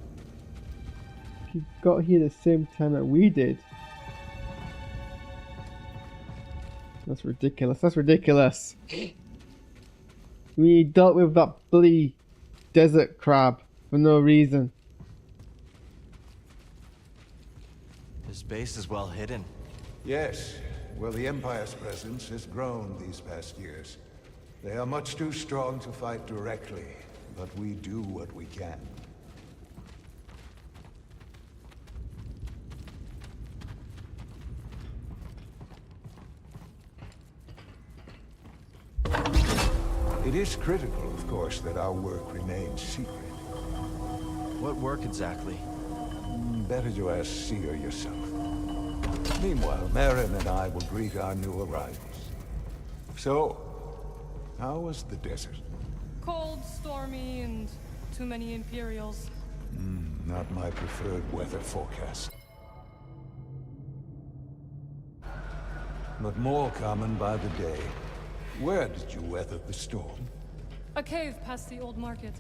He got here the same time that we did. That's ridiculous. That's ridiculous. We dealt with that bloody desert crab for no reason. This base is well hidden. Yes. Well, the Empire's presence has grown these past years. They are much too strong to fight directly, but we do what we can. It is critical, of course, that our work remains secret. What work exactly? Better to ask Seer yourself. Meanwhile, Marin and I will greet our new arrivals. So, how was the desert? Cold, stormy, and too many Imperials. Not my preferred weather forecast. But more common by the day. Where did you weather the storm? A cave past the old market.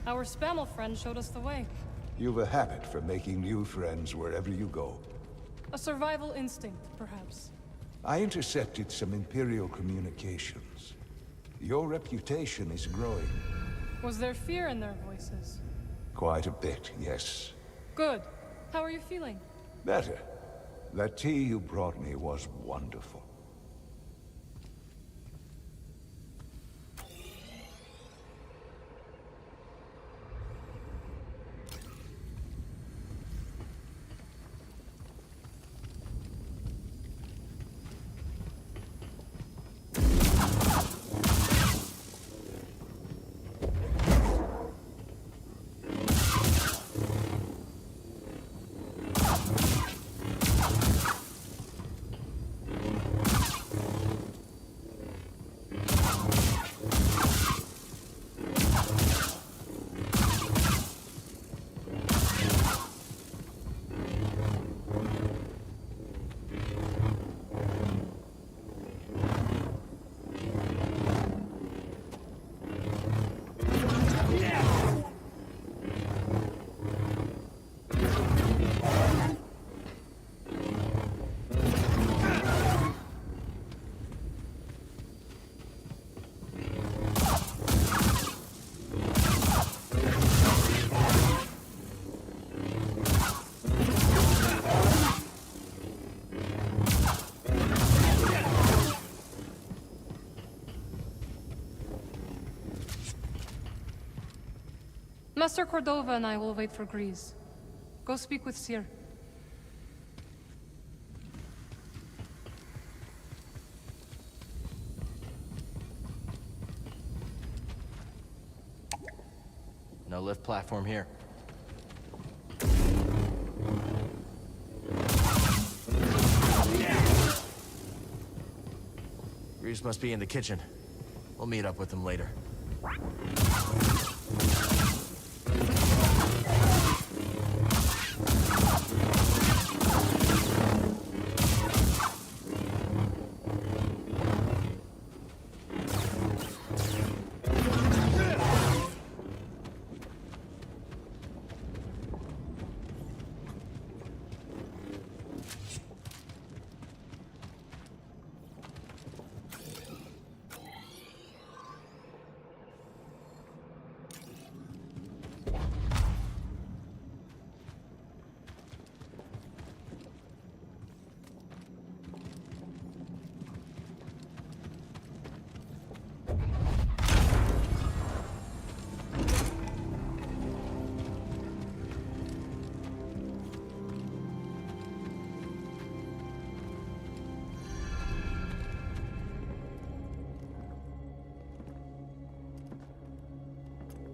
Our Spammel friend showed us the way. You've a habit for making new friends wherever you go. A survival instinct, perhaps. I intercepted some Imperial communications. Your reputation is growing. Was there fear in their voices? Quite a bit, yes. Good. How are you feeling? Better. That tea you brought me was wonderful. Master Cordova and I will wait for Grease. Go speak with Seer. No lift platform here. Grease must be in the kitchen. We'll meet up with him later.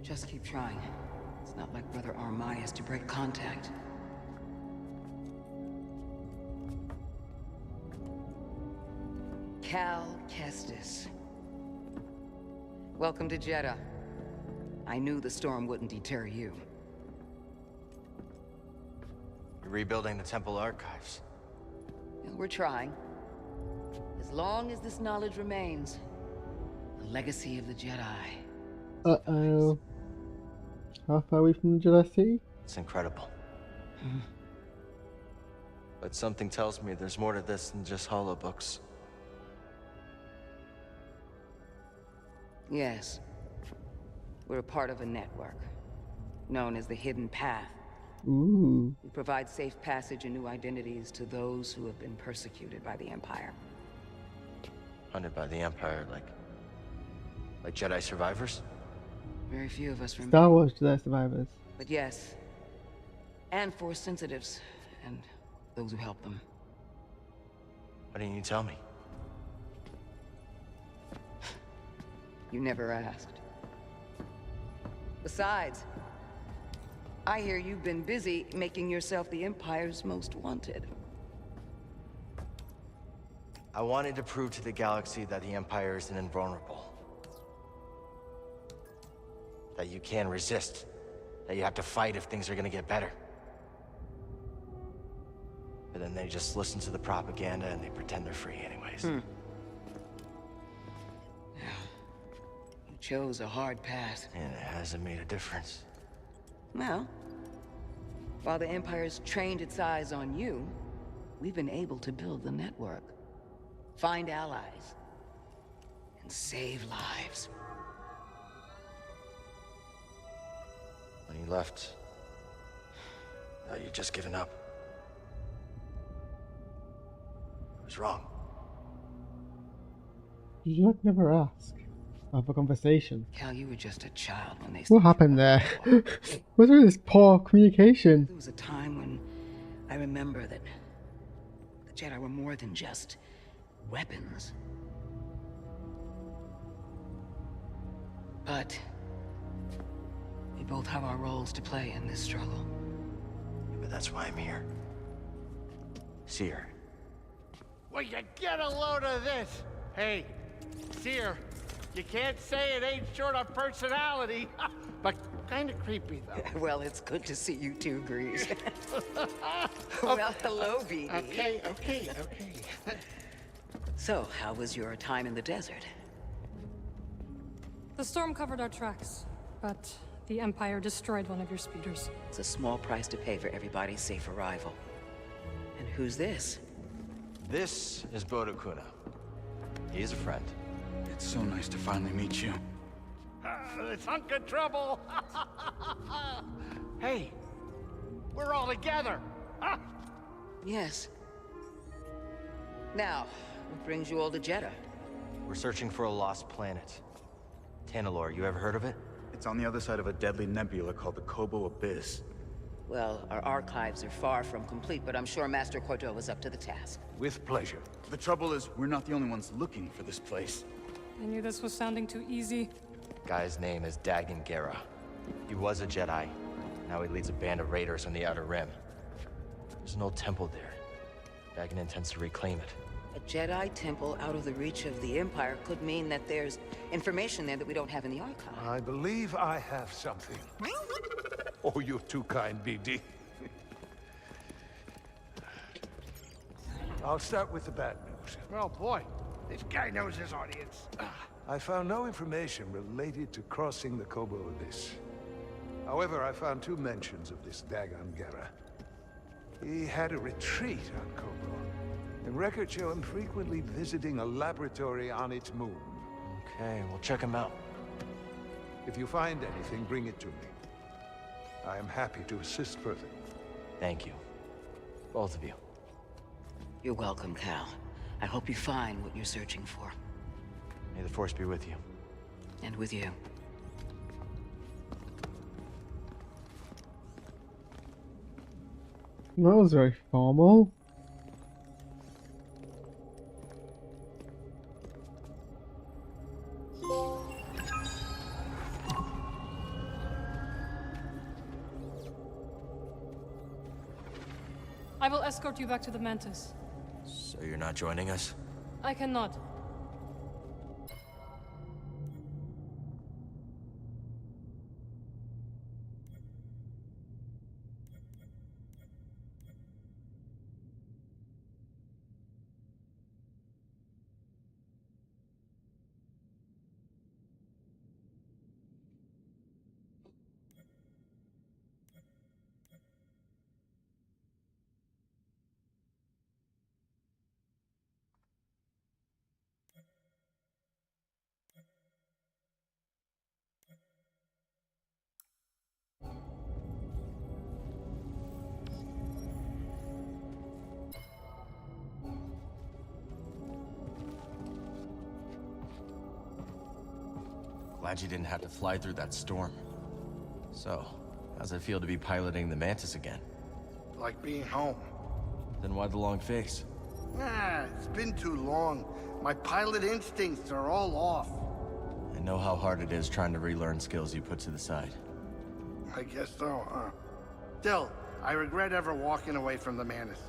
Just keep trying. It's not like Brother Armai has to break contact. Cal Kestis. Welcome to Jedi. I knew the storm wouldn't deter you. You're rebuilding the temple archives. We're trying. As long as this knowledge remains, the legacy of the Jedi. Uh-oh. How far are we from the Jedi City? It's incredible. But something tells me there's more to this than just holobooks. Yes. We're a part of a network, known as the Hidden Path. Ooh. We provide safe passage and new identities to those who have been persecuted by the Empire. Hunted by the Empire, like Jedi survivors? Very few of us remember. Star Wars Jedi survivors. But yes. And Force sensitives, and those who help them. Why didn't you tell me? You never asked. Besides, I hear you've been busy making yourself the Empire's most wanted. I wanted to prove to the galaxy that the Empire isn't invulnerable. That you can resist. That you have to fight if things are gonna get better. But then they just listen to the propaganda and they pretend they're free anyways. You chose a hard path. And it hasn't made a difference. Well, While the Empire's trained its eyes on you, we've been able to build the network, find allies, and save lives. When you left, you'd just given up. I was wrong. Did you never ask? Have a conversation. Cal, you were just a child when they... What happened there? What's with this poor communication? There was a time when I remember that the Jedi were more than just weapons. But we both have our roles to play in this struggle. But that's why I'm here. Seer. Well, you get a load of this. Hey, Seer, you can't say it ain't short of personality, but kind of creepy, though. Well, it's good to see you too, Grease. Well, hello, BD. Okay. So, how was your time in the desert? The storm covered our tracks, but the Empire destroyed one of your speeders. It's a small price to pay for everybody's safe arrival. And who's this? This is Bodokuna. He's a friend. It's so nice to finally meet you. This hunk of trouble. Hey, we're all together. Huh? Yes. Now, what brings you all to Jeddah? We're searching for a lost planet. Tanalorr, you ever heard of it? It's on the other side of a deadly nebula called the Kobo Abyss. Well, our archives are far from complete, but I'm sure Master Cordova's up to the task. With pleasure. The trouble is, we're not the only ones looking for this place. I knew this was sounding too easy. Guy's name is Dagan Gera. He was a Jedi. Now he leads a band of raiders on the Outer Rim. There's an old temple there. Dagan intends to reclaim it. A Jedi temple out of the reach of the Empire could mean that there's information there that we don't have in the archive. I believe I have something. Oh, you're too kind, BD. I'll start with the bad news. Well, boy, this guy knows his audience. I found no information related to crossing the Kobo Abyss. However, I found 2 mentions of this Dagan Gera. He had a retreat on Kobo, and records show him frequently visiting a laboratory on its moon. Okay, we'll check him out. If you find anything, bring it to me. I am happy to assist further. Thank you. Both of you. You're welcome, Cal. I hope you find what you're searching for. May the Force be with you. And with you. That was very formal. I will escort you back to the Mantis. So you're not joining us? I cannot. Glad you didn't have to fly through that storm. So, how's it feel to be piloting the Mantis again? Like being home. Then why the long face? Nah, it's been too long. My pilot instincts are all off. I know how hard it is trying to relearn skills you put to the side. I guess so, huh? Still, I regret ever walking away from the Mantis.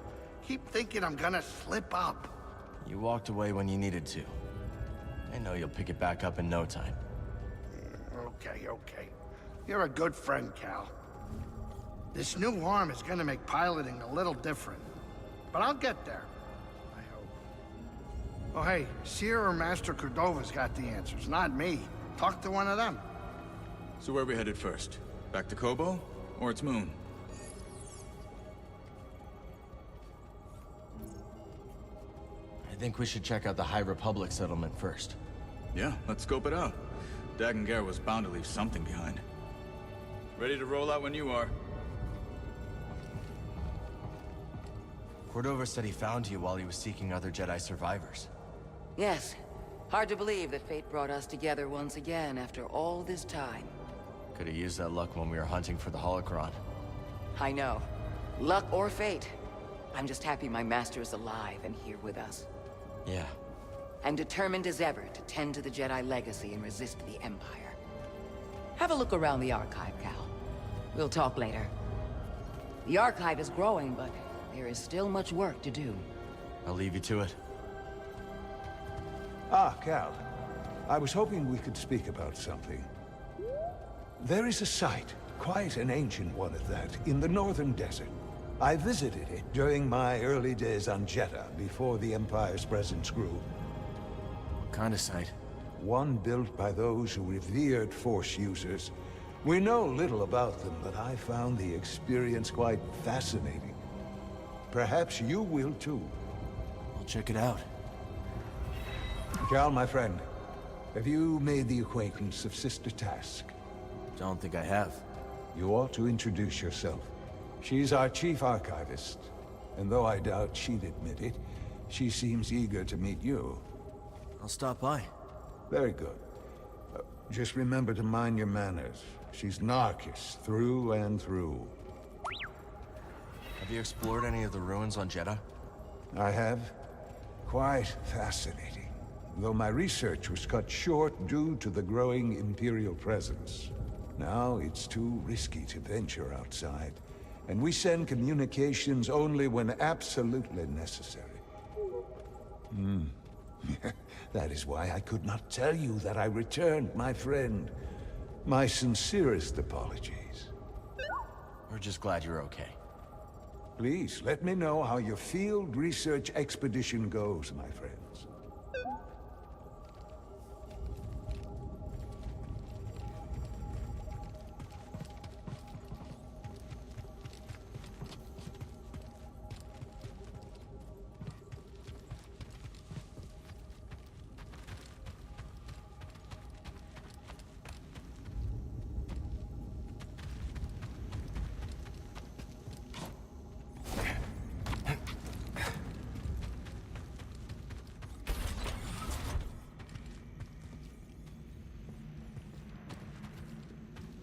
Keep thinking I'm gonna slip up. You walked away when you needed to. I know you'll pick it back up in no time. Okay. You're a good friend, Cal. This new arm is gonna make piloting a little different. But I'll get there. I hope. Oh, hey, Seer or Master Cordova's got the answers, not me. Talk to one of them. So where are we headed first? Back to Kobo? Or its moon? I think we should check out the High Republic settlement first. Yeah, let's scope it out. Dagangar was bound to leave something behind. Ready to roll out when you are. Cordova said he found you while he was seeking other Jedi survivors. Yes. Hard to believe that fate brought us together once again after all this time. Could have used that luck when we were hunting for the holocron. I know. Luck or fate. I'm just happy my master is alive and here with us. Yeah. I'm determined as ever to tend to the Jedi legacy and resist the Empire. Have a look around the Archive, Cal. We'll talk later. The Archive is growing, but there is still much work to do. I'll leave you to it. Ah, Cal. I was hoping we could speak about something. There is a site, quite an ancient one at that, in the northern desert. I visited it during my early days on Jeddah, before the Empire's presence grew. What kind of site? One built by those who revered Force users. We know little about them, but I found the experience quite fascinating. Perhaps you will too. I'll check it out. Cal, my friend, have you made the acquaintance of Sister Task? Don't think I have. You ought to introduce yourself. She's our chief archivist, and though I doubt she'd admit it, she seems eager to meet you. I'll stop by. Very good. Just remember to mind your manners. She's Narcus, through and through. Have you explored any of the ruins on Jeddah? I have. Quite fascinating. Though my research was cut short due to the growing Imperial presence. Now it's too risky to venture outside, and we send communications only when absolutely necessary. That is why I could not tell you that I returned, my friend. My sincerest apologies. We're just glad you're okay. Please, let me know how your field research expedition goes, my friends.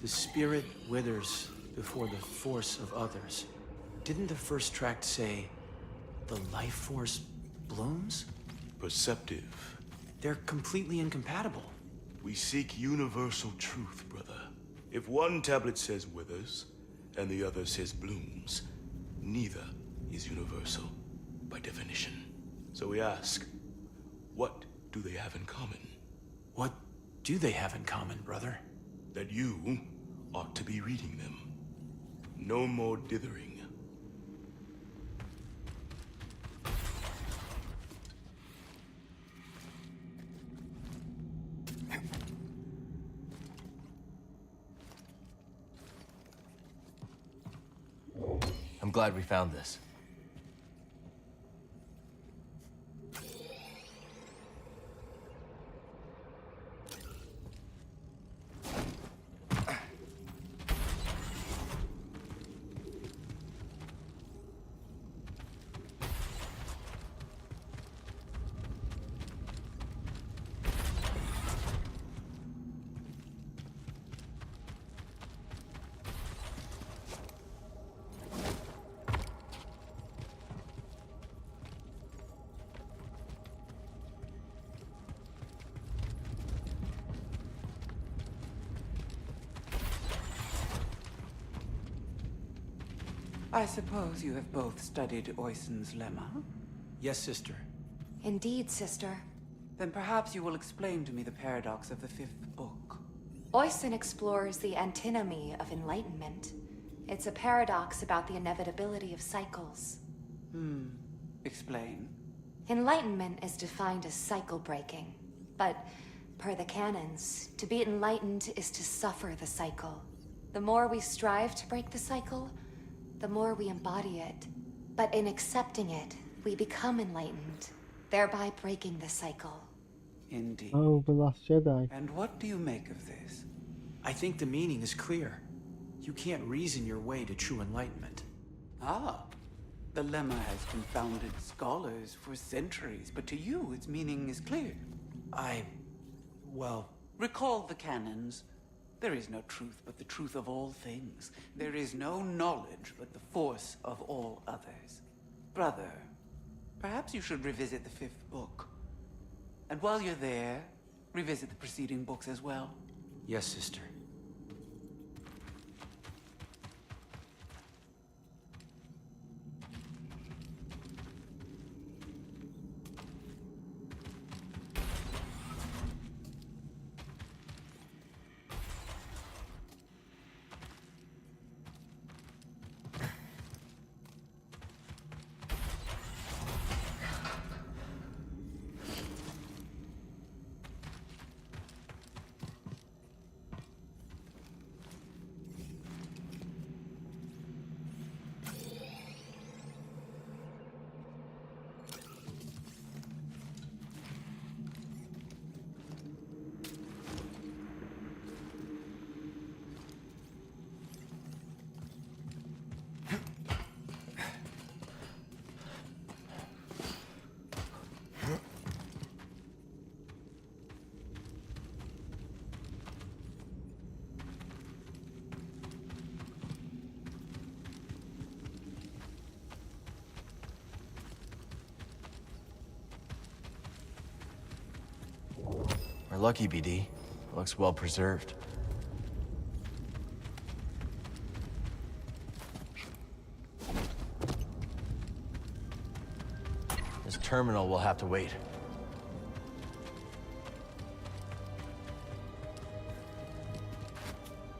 The spirit withers before the force of others. Didn't the first tract say, the life force blooms? Perceptive. They're completely incompatible. We seek universal truth, brother. If one tablet says withers, and the other says blooms, neither is universal, by definition. So we ask, what do they have in common? What do they have in common, brother? That you ought to be reading them. No more dithering. I'm glad we found this. I suppose you have both studied Oisin's lemma? Yes, sister. Indeed, sister. Then perhaps you will explain to me the paradox of the fifth book. Oisin explores the antinomy of enlightenment. It's a paradox about the inevitability of cycles. Explain. Enlightenment is defined as cycle breaking. But, per the canons, to be enlightened is to suffer the cycle. The more we strive to break the cycle, the more we embody it. But in accepting it, we become enlightened. thereby breaking the cycle. Indeed. Oh, The Last Jedi. And what do you make of this? I think the meaning is clear. You can't reason your way to true enlightenment. Ah, the lemma has confounded scholars for centuries, but to you its meaning is clear. Well... Recall the canons. There is no truth but the truth of all things. There is no knowledge but the force of all others. Brother, perhaps you should revisit the 5th book. And while you're there, revisit the preceding books as well. Yes, sister. We're lucky, BD. Looks well preserved. This terminal will have to wait.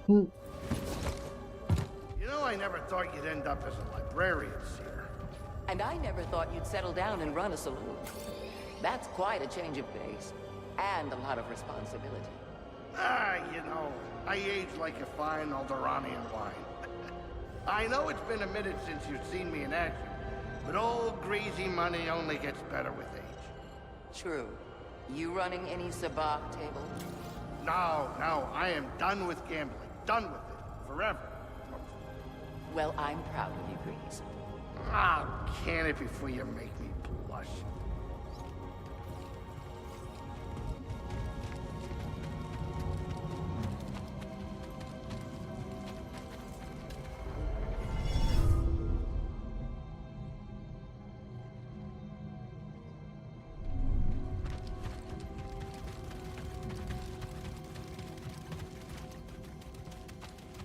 You know, I never thought you'd end up as a librarian, Seer. And I never thought you'd settle down and run a saloon. That's quite a change of pace. And a lot of responsibility. You know, I age like a fine Alderanian wine. I know it's been a minute since you've seen me in action, but old greasy money only gets better with age. True. You running any sabacc table? No, I am done with gambling. Done with it. Forever. Well, I'm proud of you, Grease. Can it before you make me blush?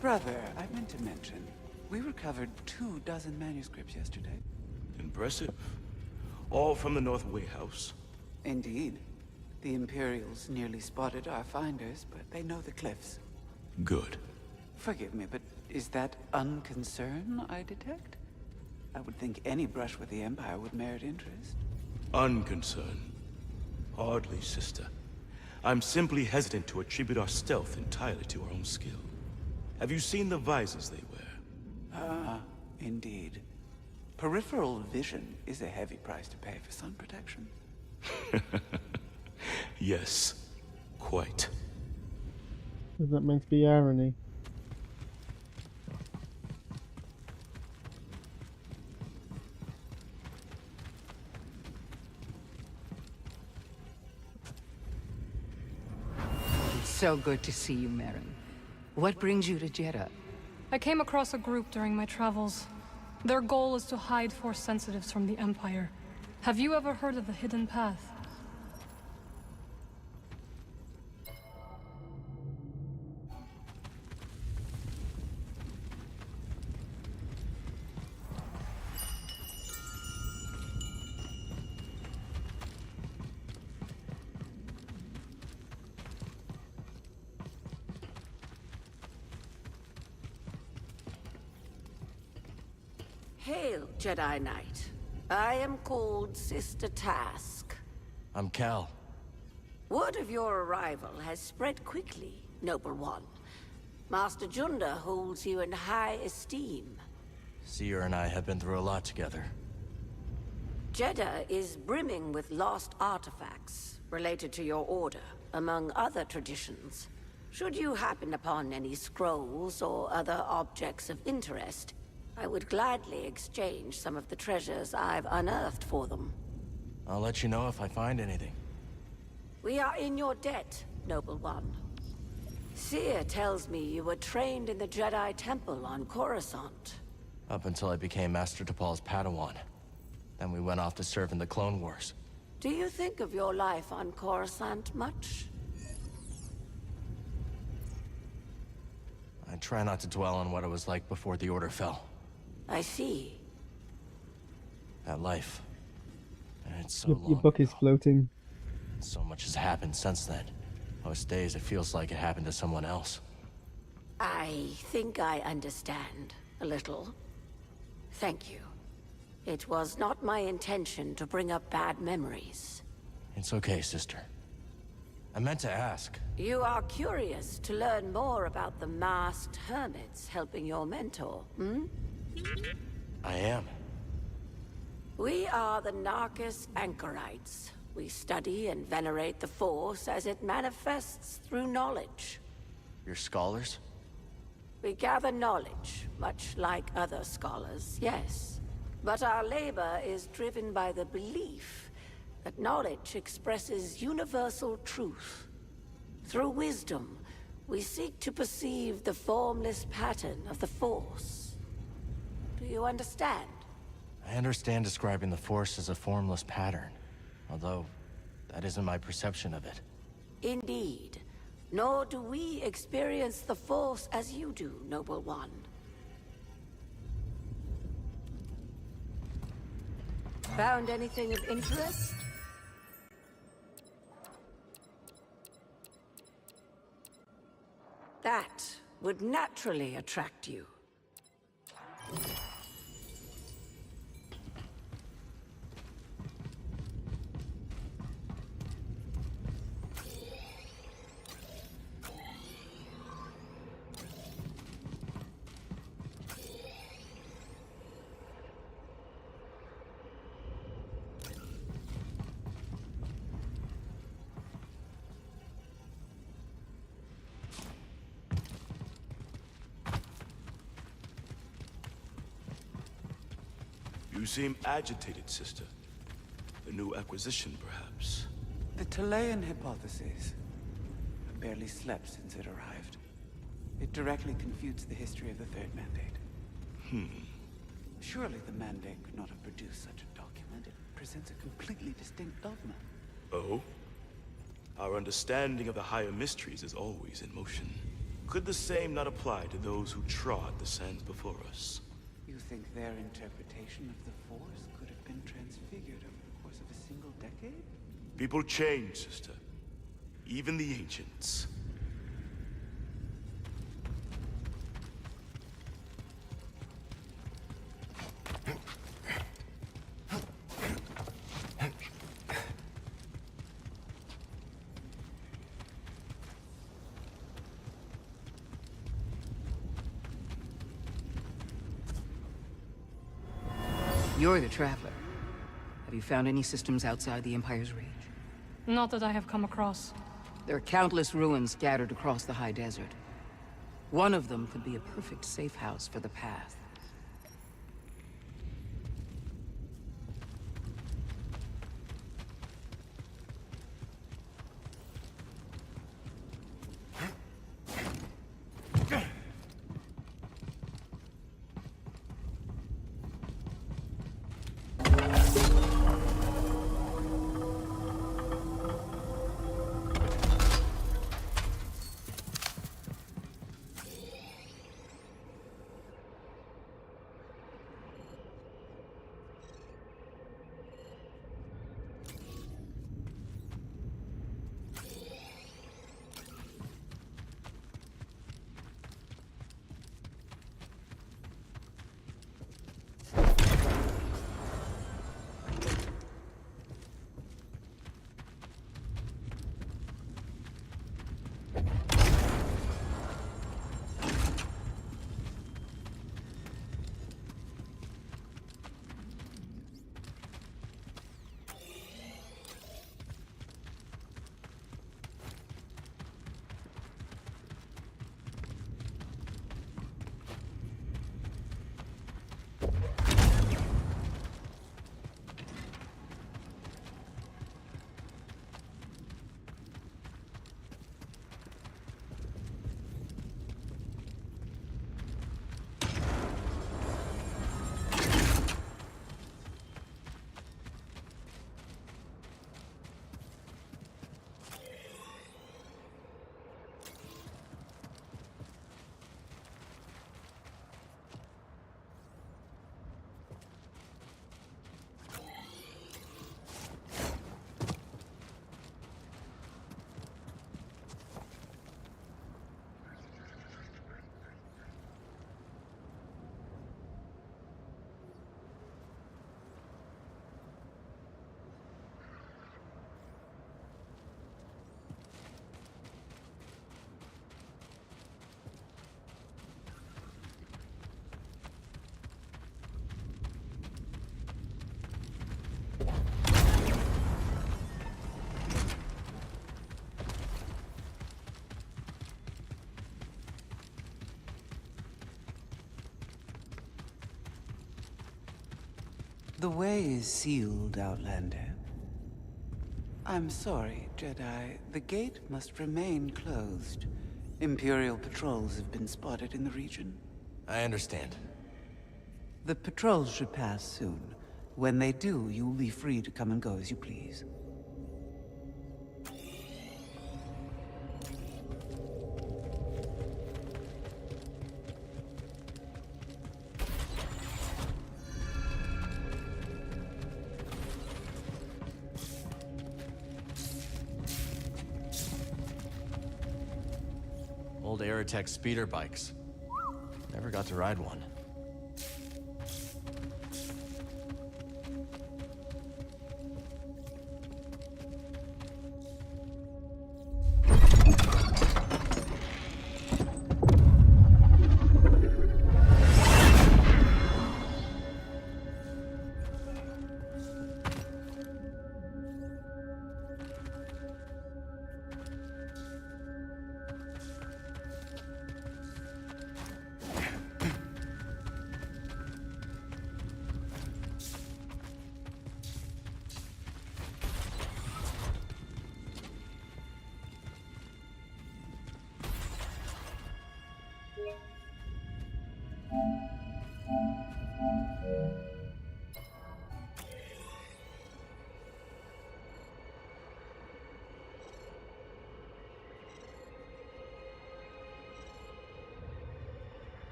Brother, I meant to mention, we recovered 24 manuscripts yesterday. Impressive. All from the North Way House. Indeed. The Imperials nearly spotted our finders, but they know the cliffs. Good. Forgive me, but is that unconcern I detect? I would think any brush with the Empire would merit interest. Unconcern. Hardly, sister. I'm simply hesitant to attribute our stealth entirely to our own skill. Have you seen the visors they wear? Ah, indeed. Peripheral vision is a heavy price to pay for sun protection. Yes, quite. Is that meant to be irony? It's so good to see you, Merrin. What brings you to Jeddah? I came across a group during my travels. Their goal is to hide Force sensitives from the Empire. Have you ever heard of the Hidden Path? Hail, Jedi Knight. I am called Sister Task. I'm Cal. Word of your arrival has spread quickly, Noble One. Master Junda holds you in high esteem. Seer and I have been through a lot together. Jedi is brimming with lost artifacts related to your order, among other traditions. Should you happen upon any scrolls or other objects of interest, I would gladly exchange some of the treasures I've unearthed for them. I'll let you know if I find anything. We are in your debt, Noble One. Seer tells me you were trained in the Jedi Temple on Coruscant. Up until I became Master Tapal's Padawan. Then we went off to serve in the Clone Wars. Do you think of your life on Coruscant much? I try not to dwell on what it was like before the Order fell. I see. That life. And it's so Your long book is ago. floating. So much has happened since then. Most days it feels like it happened to someone else. I think I understand a little. Thank you. It was not my intention to bring up bad memories. It's okay, sister. I meant to ask. You are curious to learn more about the masked hermits helping your mentor, hmm? I am. We are the Narcus Anchorites. We study and venerate the Force as it manifests through knowledge. You're scholars? We gather knowledge, much like other scholars, yes. But our labor is driven by the belief that knowledge expresses universal truth. Through wisdom, we seek to perceive the formless pattern of the Force. Do you understand? I understand describing the Force as a formless pattern, although that isn't my perception of it. Indeed. Nor do we experience the Force as you do, Noble One. Found anything of interest? That would naturally attract you. You seem agitated, sister. A new acquisition, perhaps. The Talayan hypothesis. I barely slept since it arrived. It directly confutes the history of the Third Mandate. Surely the Mandate could not have produced such a document. It presents a completely distinct dogma. Oh? Our understanding of the higher mysteries is always in motion. Could the same not apply to those who trod the sands before us? You think their interpretation of the Force could have been transfigured over the course of a single decade? People change, sister. Even the ancients. You're the Traveler. Have you found any systems outside the Empire's reach? Not that I have come across. There are countless ruins scattered across the high desert. One of them could be a perfect safe house for the Path. The way is sealed, Outlander. I'm sorry, Jedi. The gate must remain closed. Imperial patrols have been spotted in the region. I understand. The patrols should pass soon. When they do, you will be free to come and go as you please. Old Aerotech speeder bikes. Never got to ride one.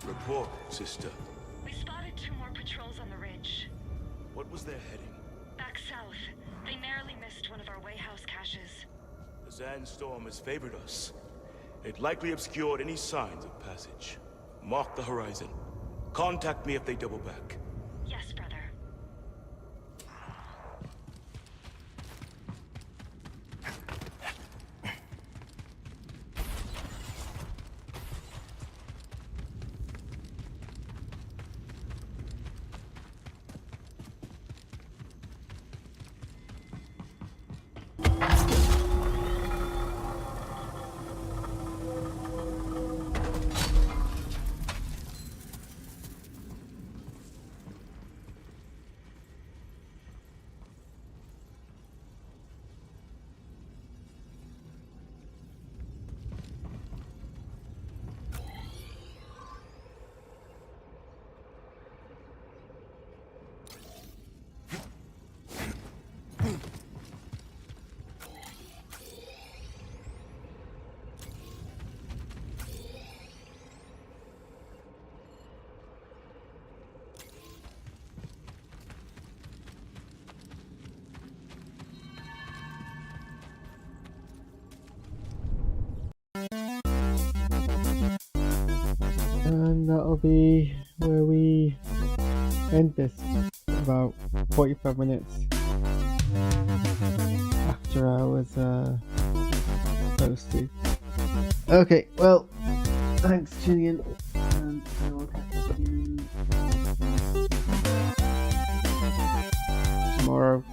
Report, sister. We spotted 2 more patrols on the ridge. What was their heading? Back south. They narrowly missed one of our Wayhouse caches. The sandstorm has favored us. It likely obscured any signs of passage. Mark the horizon. Contact me if they double back. Yes, brother. And that'll be where we end this. About 45 minutes after I was supposed to. Okay, well, thanks for tuning in, and I will catch you tomorrow.